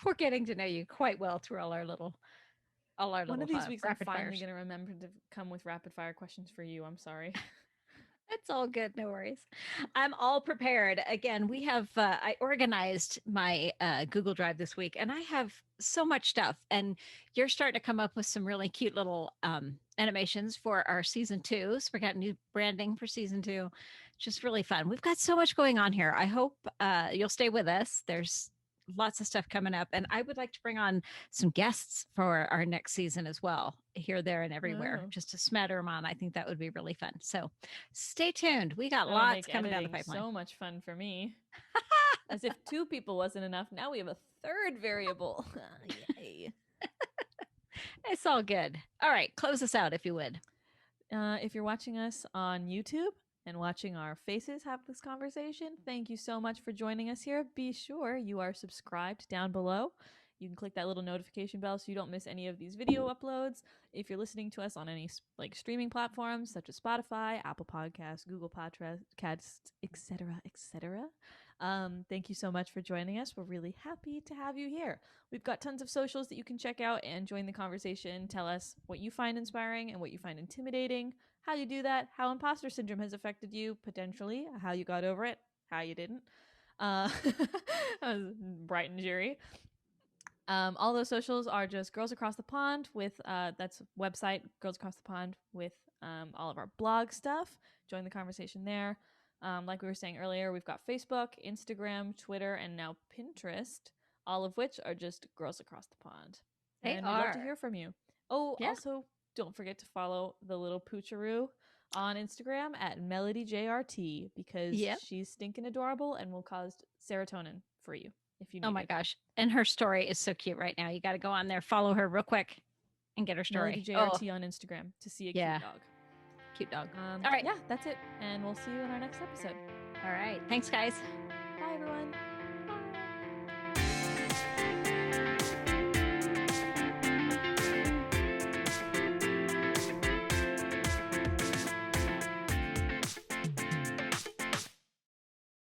We're getting to know you quite well through all our little One of these weeks I'm finally fires. going to remember to come with rapid fire questions for you. I'm sorry. It's all good. No worries. I'm all prepared. Again, we have, I organized my Google Drive this week and I have so much stuff. And you're starting to come up with some really cute little animations for our season 2. So we got new branding for season 2. Just really fun. We've got so much going on here. I hope you'll stay with us. There's lots of stuff coming up. And I would like to bring on some guests for our next season as well, here, there, and everywhere, just to smatter them on. I think that would be really fun. So stay tuned. We got lots coming down the pipeline. So much fun for me. As if 2 people wasn't enough. Now we have a third variable. Yay. It's all good. All right. Close us out if you would. If you're watching us on YouTube and watching our faces have this conversation, thank you so much for joining us here. Be sure you are subscribed down below. You can click that little notification bell so you don't miss any of these video uploads. If you're listening to us on any like streaming platforms such as Spotify, Apple Podcasts, Google Podcasts, etc., etc., thank you so much for joining us. We're really happy to have you here. We've got tons of socials that you can check out and join the conversation. Tell us what you find inspiring and what you find intimidating, how you do that, how imposter syndrome has affected you, potentially, how you got over it, how you didn't. That was bright and cheery. All those socials are just Girls Across the Pond with that's website Girls Across the Pond with all of our blog stuff. Join the conversation there. Like we were saying earlier, we've got Facebook, Instagram, Twitter, and now Pinterest, all of which are just Girls Across the Pond. And we'd love to hear from you. Oh, yeah. Also, don't forget to follow the little poocheroo on Instagram at MelodyJRT because she's stinking adorable and will cause serotonin for you if you need Oh my gosh. And her story is so cute right now. You got to go on there, follow her real quick and get her story. MelodyJRT on Instagram to see a cute dog. Cute dog. All right. Yeah, that's it. And we'll see you in our next episode. All right. Thanks, guys. Bye, everyone.